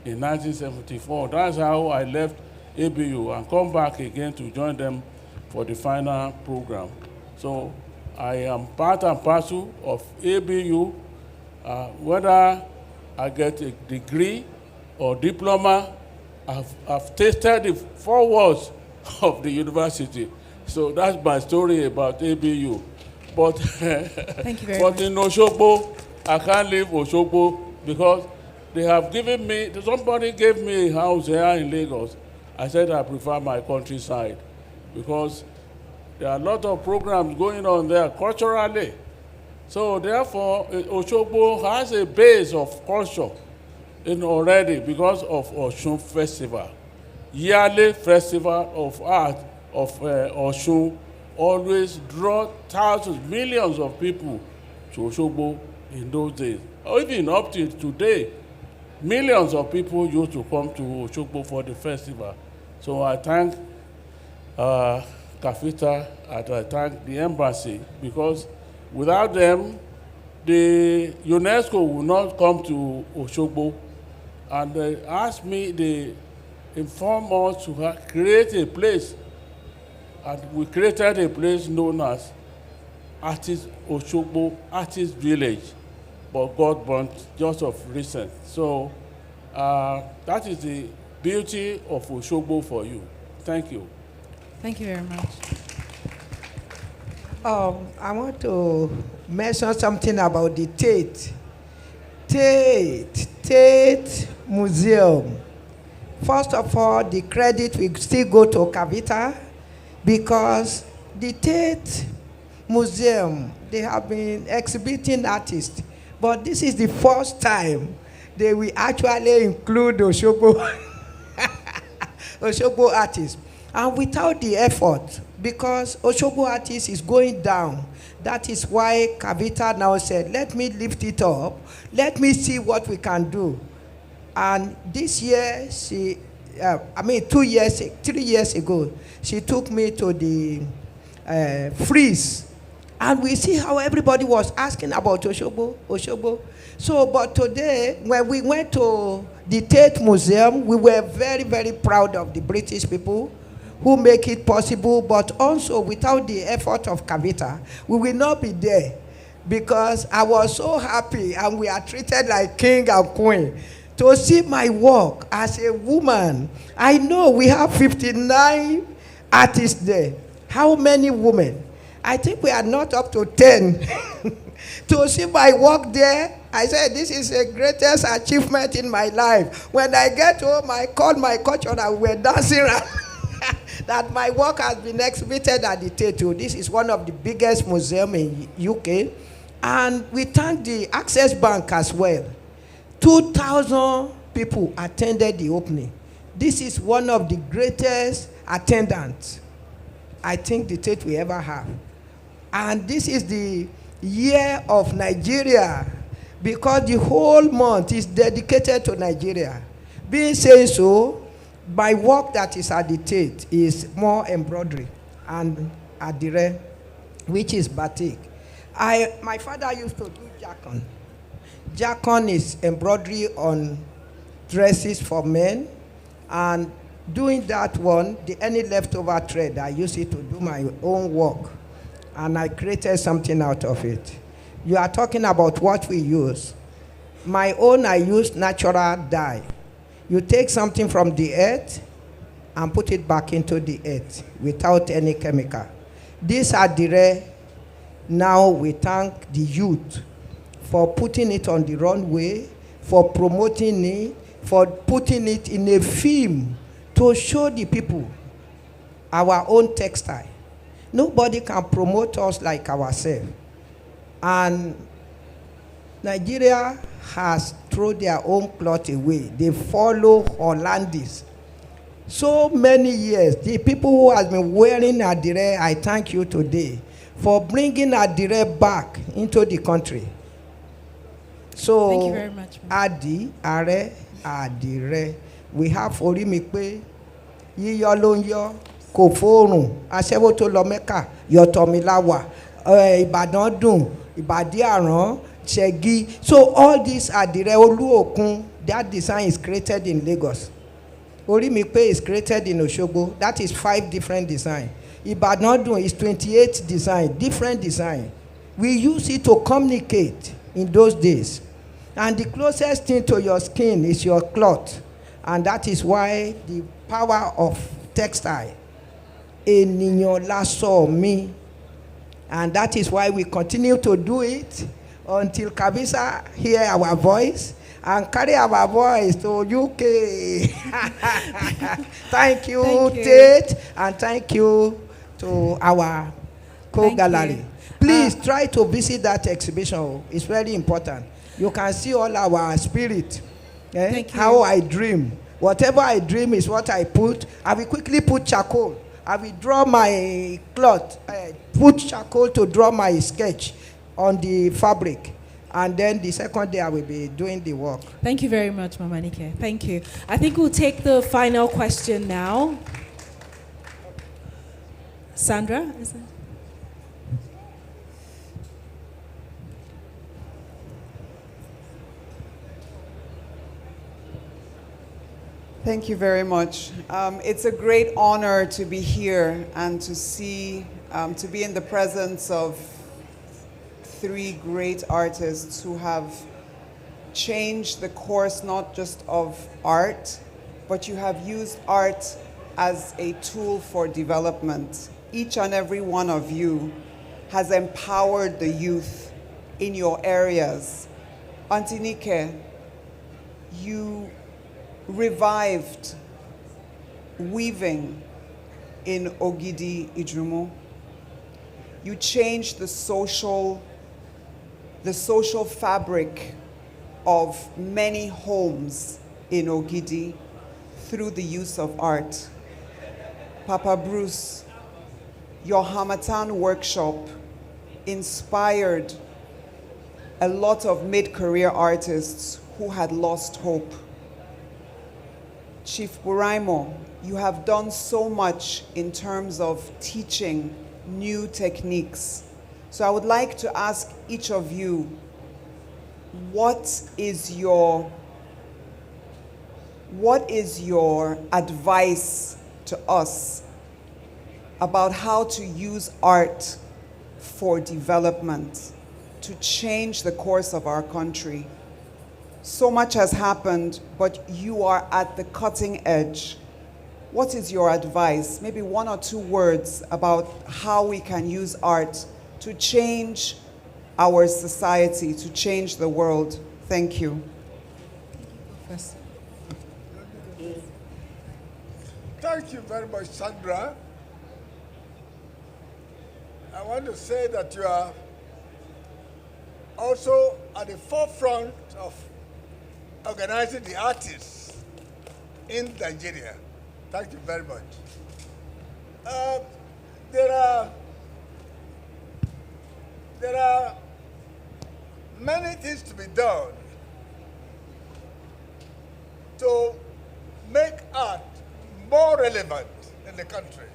in 1974. That's how I left ABU and come back again to join them for the final program. So I am part and parcel of ABU. Whether I get a degree or diploma, I've tasted the 4 walls of the university. So that's my story about ABU. But, Thank you very much. in Osogbo, I can't leave Osogbo because they have given me, somebody gave me a house here in Lagos. I said I prefer my countryside because there are a lot of programs going on there culturally. So therefore, Osogbo has a base of culture already because of Osun Festival. Yearly festival of art of Osun always draw thousands, millions of people to Osogbo in those days. Or even up to today, millions of people used to come to Osogbo for the festival. So I thank Kafita and I thank the embassy because without them, the UNESCO will not come to Osogbo. And they asked me, they informed us to create a place. And we created a place known as Artist Osogbo Artist Village. But God burnt just of recent. So that is the beauty of Osogbo for you. Thank you. Thank you very much. I want to mention something about the Tate Museum. First of all, the credit will still go to Kavita because the Tate Museum, they have been exhibiting artists, but this is the first time they will actually include Osogbo, Osogbo artists. And without the effort, because Osogbo artists is going down, that is why Kavita now said, let me lift it up, let me see what we can do. And this year, 3 years ago, she took me to the freeze. And we see how everybody was asking about Osogbo. So, but today, when we went to the Tate Museum, we were very, very proud of the British people who make it possible, but also without the effort of Kavita, we will not be there. Because I was so happy, and we are treated like king and queen, to see my work as a woman. I know we have 59 artists there. How many women? I think we are not up to 10. To see my work there, I said, this is the greatest achievement in my life. When I get home, I called my coach and we were dancing around. That my work has been exhibited at the Tattoo. This is one of the biggest museums in UK. And we thank the Access Bank as well. 2,000 people attended the opening. This is one of the greatest attendance I think the Tate will ever have. And this is the year of Nigeria, because the whole month is dedicated to Nigeria. Being said so, my work that is at the Tate is more embroidery and adire, which is batik. My father used to do jakon. Jakon is embroidery on dresses for men, and doing that one, any leftover thread, I use it to do my own work, and I created something out of it. You are talking about what we use. My own, I use natural dye. You take something from the earth and put it back into the earth without any chemical. This adire, now we thank the youth for putting it on the runway, for promoting it, for putting it in a film to show the people our own textile. Nobody can promote us like ourselves. And Nigeria has thrown their own cloth away. They follow Hollandis. So many years, the people who have been wearing adire, I thank you today for bringing adire back into the country. So, thank you very much. Adi, Are, Adire. We have Orimipe, Yiyo Lonyo, Koforun, Asewo to Lomeka, Yotomilawa, Ibadan Dun, Ibadi Aran, Chegi. So all these adire, Oluokun, that design is created in Lagos. Orimipe is created in Osogbo. That is 5 different designs. Ibadan Dun is 28 design, different design. We use it to communicate in those days. And the closest thing to your skin is your cloth. And that is why the power of textile. Eniyan laso mi. And that is why we continue to do it until Kabisa hear our voice and carry our voice to UK. Thank you, Tate, and thank you to our co-gallery. Please try to visit that exhibition. It's very important. You can see all our spirit. How I dream. Whatever I dream is what I put. I will quickly put charcoal. I will draw my cloth, put charcoal to draw my sketch on the fabric. And then the second day I will be doing the work. Thank you very much, Mama Nike. Thank you. I think we'll take the final question now. Sandra, is it? Thank you very much. It's a great honor to be here and to see, to be in the presence of 3 great artists who have changed the course not just of art, but you have used art as a tool for development. Each and every one of you has empowered the youth in your areas. Auntie Nike, you revived weaving in Ogidi Ijumo. You changed the social fabric of many homes in Ogidi through the use of art. Papa Bruce, your Hamatan workshop inspired a lot of mid-career artists who had lost hope. Chief Buraimoh, you have done so much in terms of teaching new techniques. So I would like to ask each of you, what is your advice to us about how to use art for development, to change the course of our country. So much has happened, but you are at the cutting edge. What is your advice? Maybe 1 or 2 words about how we can use art to change our society, to change the world. Thank you. Thank you very much, Sandra. I want to say that you are also at the forefront of organizing the artists in Nigeria. Thank you very much. There are many things to be done to make art more relevant in the country.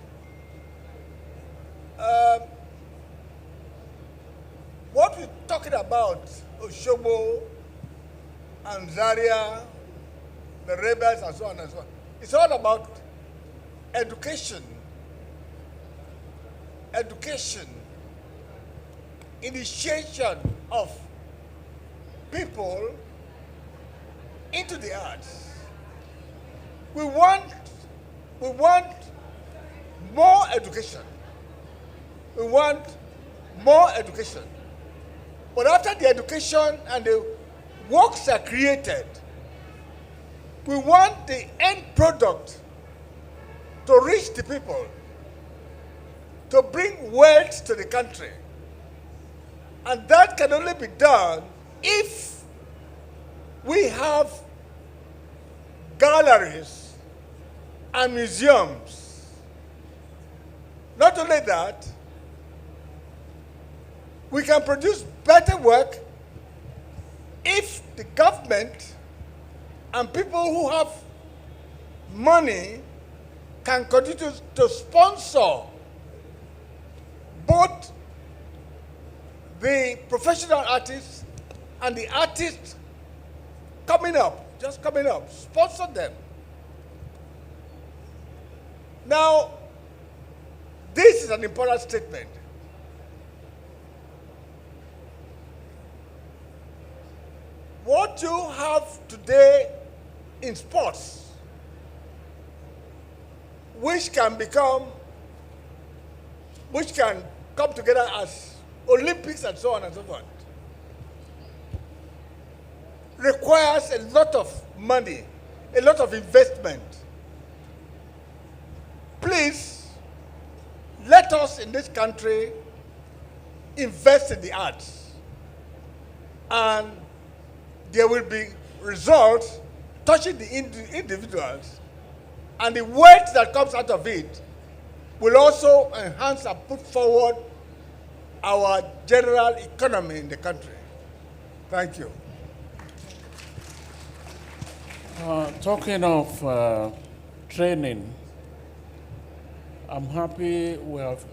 What we're talking about, Osogbo and Zaria, the Rebels, and so on and so on, it's all about education, initiation of people into the arts. We want more education. We want more education. But after the education and the works are created, we want the end product to reach the people, to bring wealth to the country. And that can only be done if we have galleries and museums. Not only that, we can produce better work if the government and people who have money can continue to sponsor both the professional artists and the artists just coming up, sponsor them. Now, this is an important statement. What you have today in sports, which can come together as Olympics and so on and so forth, requires a lot of money, a lot of investment. Please, let us in this country invest in the arts, and there will be results touching the individuals, and the wealth that comes out of it will also enhance and put forward our general economy in the country. Thank you. Talking of training, I'm happy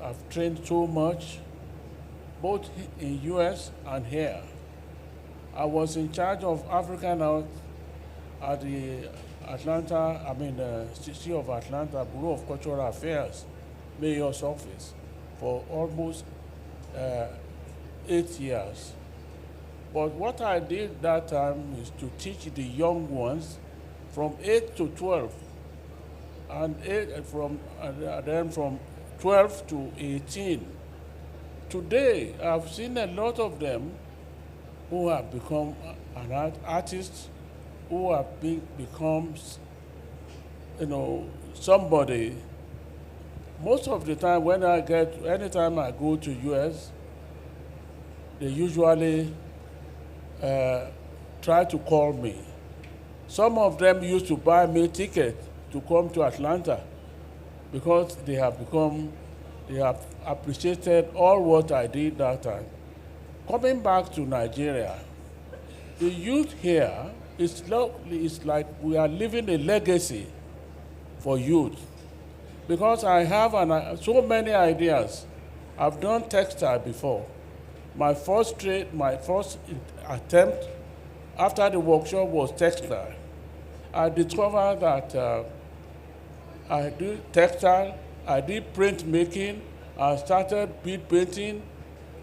I've trained so much, both in US and here. I was in charge of African Art at the City of Atlanta Bureau of Cultural Affairs, Mayor's office, for almost 8 years. But what I did that time is to teach the young ones from 8 to 12, and then from 12 to 18. Today, I've seen a lot of them who have become an artist, who have become, somebody. Most of the time, anytime I go to US, they usually try to call me. Some of them used to buy me tickets to come to Atlanta because they have appreciated all what I did that time. Coming back to Nigeria, the youth here is like we are leaving a legacy for youth, because I have so many ideas. I've done textile before. My first attempt after the workshop was textile. I discovered that I do textile I did printmaking. I started bead painting.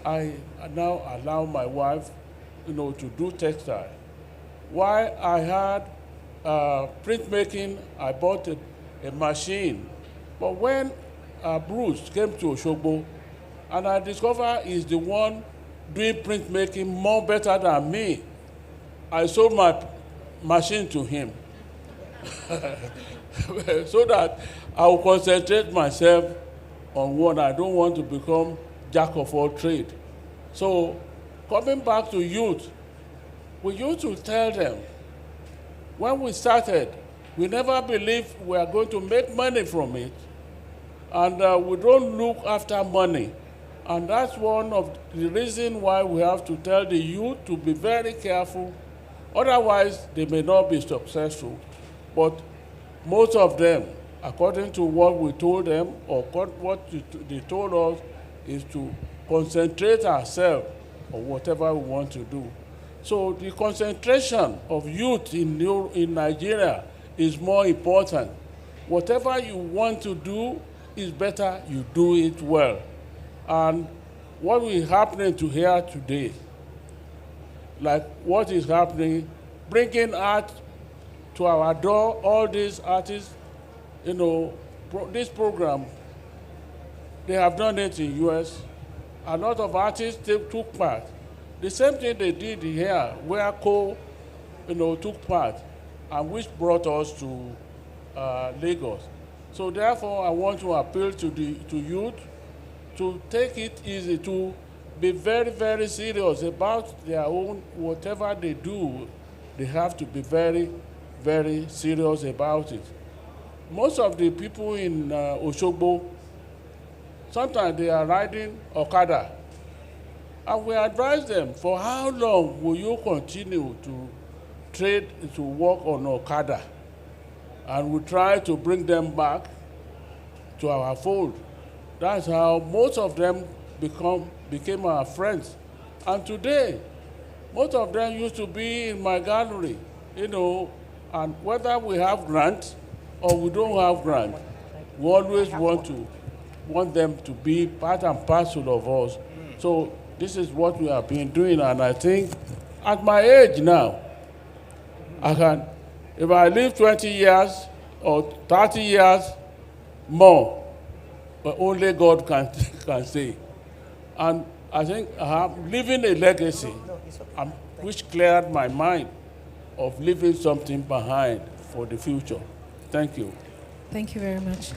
I now allow my wife, to do textile. While I had printmaking, I bought a machine. But when Bruce came to Osogbo, and I discovered he's the one doing printmaking more better than me, I sold my machine to him so that I will concentrate myself on one. I don't want to become jack of all trade. So coming back to youth, we used to tell them, when we started, we never believed we are going to make money from it, and we don't look after money. And that's one of the reasons why we have to tell the youth to be very careful. Otherwise, they may not be successful. But most of them, according to what we told them, or what they told us, is to concentrate ourselves on whatever we want to do. So the concentration of youth in Nigeria is more important. Whatever you want to do is better you do it well. And what is happening to here today, like what is happening, bringing art to our door, all these artists, this program, they have done it in US. A lot of artists took part. The same thing they did here, where took part, and which brought us to Lagos. So therefore, I want to appeal to youth to take it easy, to be very, very serious about their own, whatever they do, they have to be very, very serious about it. Most of the people in Osogbo, sometimes they are riding Okada. And we advise them, for how long will you continue to work on Okada? And we try to bring them back to our fold. That's how most of them became our friends. And today, most of them used to be in my gallery, and whether we have grants or we don't have grants, we always want them to be part and parcel of us. So this is what we have been doing, and I think at my age now, if I live 20 years or 30 years more, but only God can say. And I think I'm leaving a legacy which cleared my mind of leaving something behind for the future. Thank you. Thank you very much.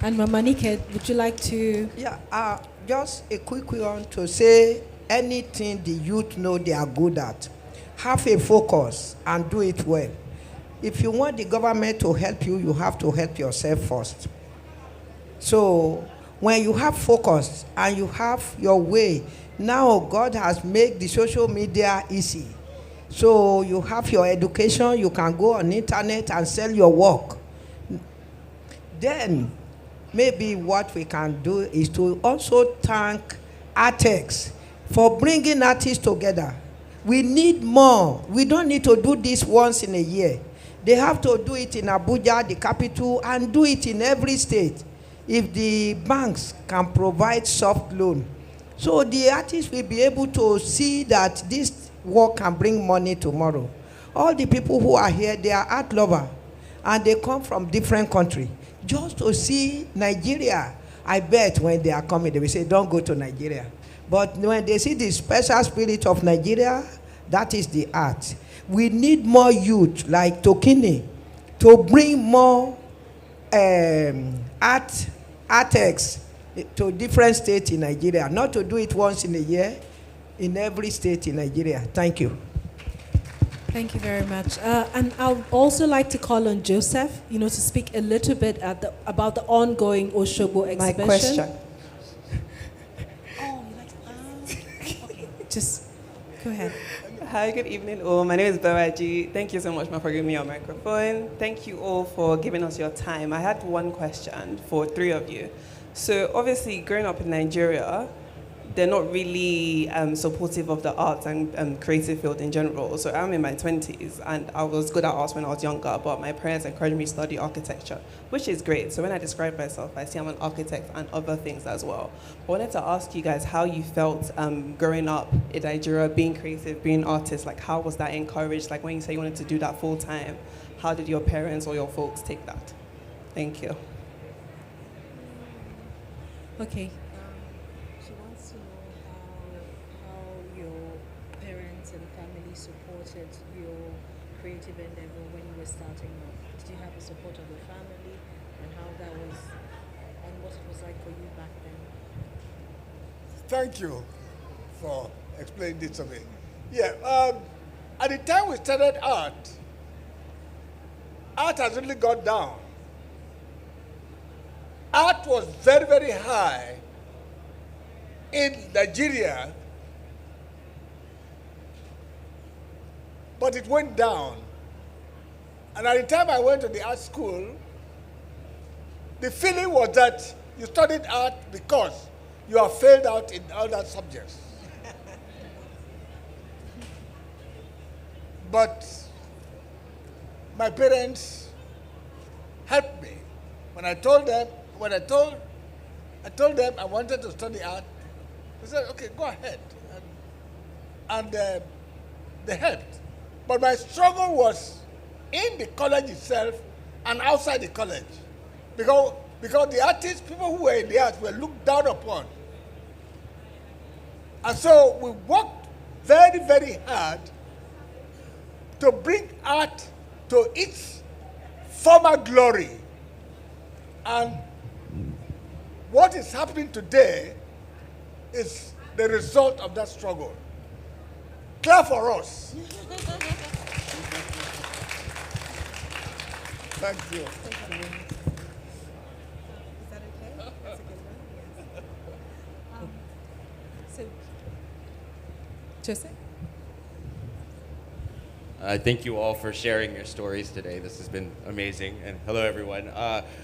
And Mama Nike, would you like to? Yeah, just a quick one to say anything the youth know they are good at. Have a focus and do it well. If you want the government to help you, you have to help yourself first. So when you have focus and you have your way, now God has made the social media easy. So you have your education, you can go on internet and sell your work. Then maybe what we can do is to also thank artists for bringing artists together. We need more. We don't need to do this once in a year. They have to do it in Abuja, the capital, and do it in every state. If the banks can provide soft loan, so the artists will be able to see that this work can bring money tomorrow. All the people who are here, they are art lovers, and they come from different countries. Just to see Nigeria, I bet when they are coming, they will say, don't go to Nigeria. But when they see the special spirit of Nigeria, that is the art. We need more youth like Tokini to bring more artists to different states in Nigeria, not to do it once in a year, in every state in Nigeria. Thank you. Thank you very much. And I would also like to call on Joseph, to speak a little bit about the ongoing Osogbo exhibition. My question. Oh, you like to, okay, just go ahead. Hi, good evening all. My name is Baraji. Thank you so much for giving me your microphone. Thank you all for giving us your time. I had one question for three of you. So obviously, growing up in Nigeria, they're not really supportive of the arts and creative field in general. So I'm in my 20s, and I was good at arts when I was younger, but my parents encouraged me to study architecture, which is great. So when I describe myself, I say I'm an architect and other things as well. I wanted to ask you guys how you felt growing up in Nigeria, being creative, being artists. Like, how was that encouraged? Like, when you say you wanted to do that full time, how did your parents or your folks take that? Thank you. Okay. She wants to know how your parents and family supported your creative endeavor when you were starting off. Did you have the support of the family, and how that was, and what it was like for you back then? Thank you for explaining this to me. Yeah, at the time we started art has really gone down. Art was very, very high in Nigeria, but it went down. And at the time I went to the art school, the feeling was that you studied art because you have failed out in other subjects. But my parents helped me. When I told them I wanted to study art, they said, okay, go ahead. And they helped. But my struggle was in the college itself and outside the college. Because the artists, people who were in the arts, were looked down upon. And so we worked very, very hard to bring art to its former glory. And what is happening today is the result of that struggle. Clap for us. Thank you. Thank you. Is that okay? That's a good one. Yes. So, Joseph? Thank you all for sharing your stories today. This has been amazing. And hello, everyone.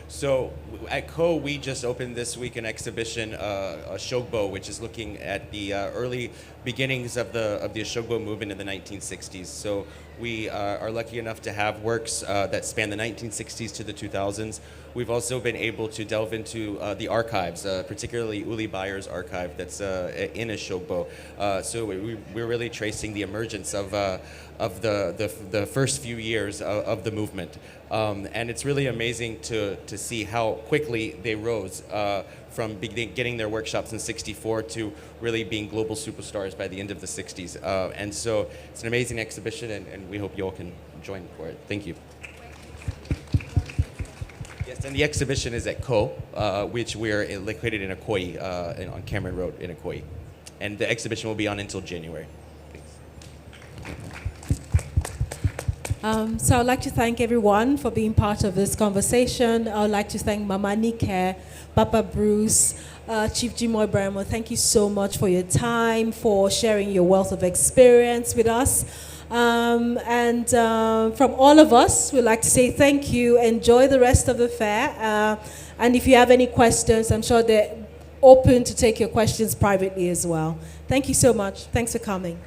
So at Co, we just opened this week an exhibition, Osogbo, which is looking at the early beginnings of the Osogbo movement in the 1960s. So we are lucky enough to have works that span the 1960s to the 2000s. We've also been able to delve into the archives, particularly Uli Bayer's archive that's in Osogbo. So we're really tracing the emergence of the first few years of the movement. And it's really amazing to see how quickly they rose from getting their workshops in '64 to really being global superstars by the end of the '60s. And so it's an amazing exhibition, and we hope you all can join for it. Thank you. Yes, and the exhibition is at Co, which we're located in Ikoyi, on Cameron Road in Ikoyi. And the exhibition will be on until January. So I'd like to thank everyone for being part of this conversation. I would like to thank Mama Nike, Papa Bruce, Chief Jimoh Buraimoh. Thank you so much for your time, for sharing your wealth of experience with us. From all of us, we'd like to say thank you. Enjoy the rest of the fair. And if you have any questions, I'm sure they're open to take your questions privately as well. Thank you so much. Thanks for coming.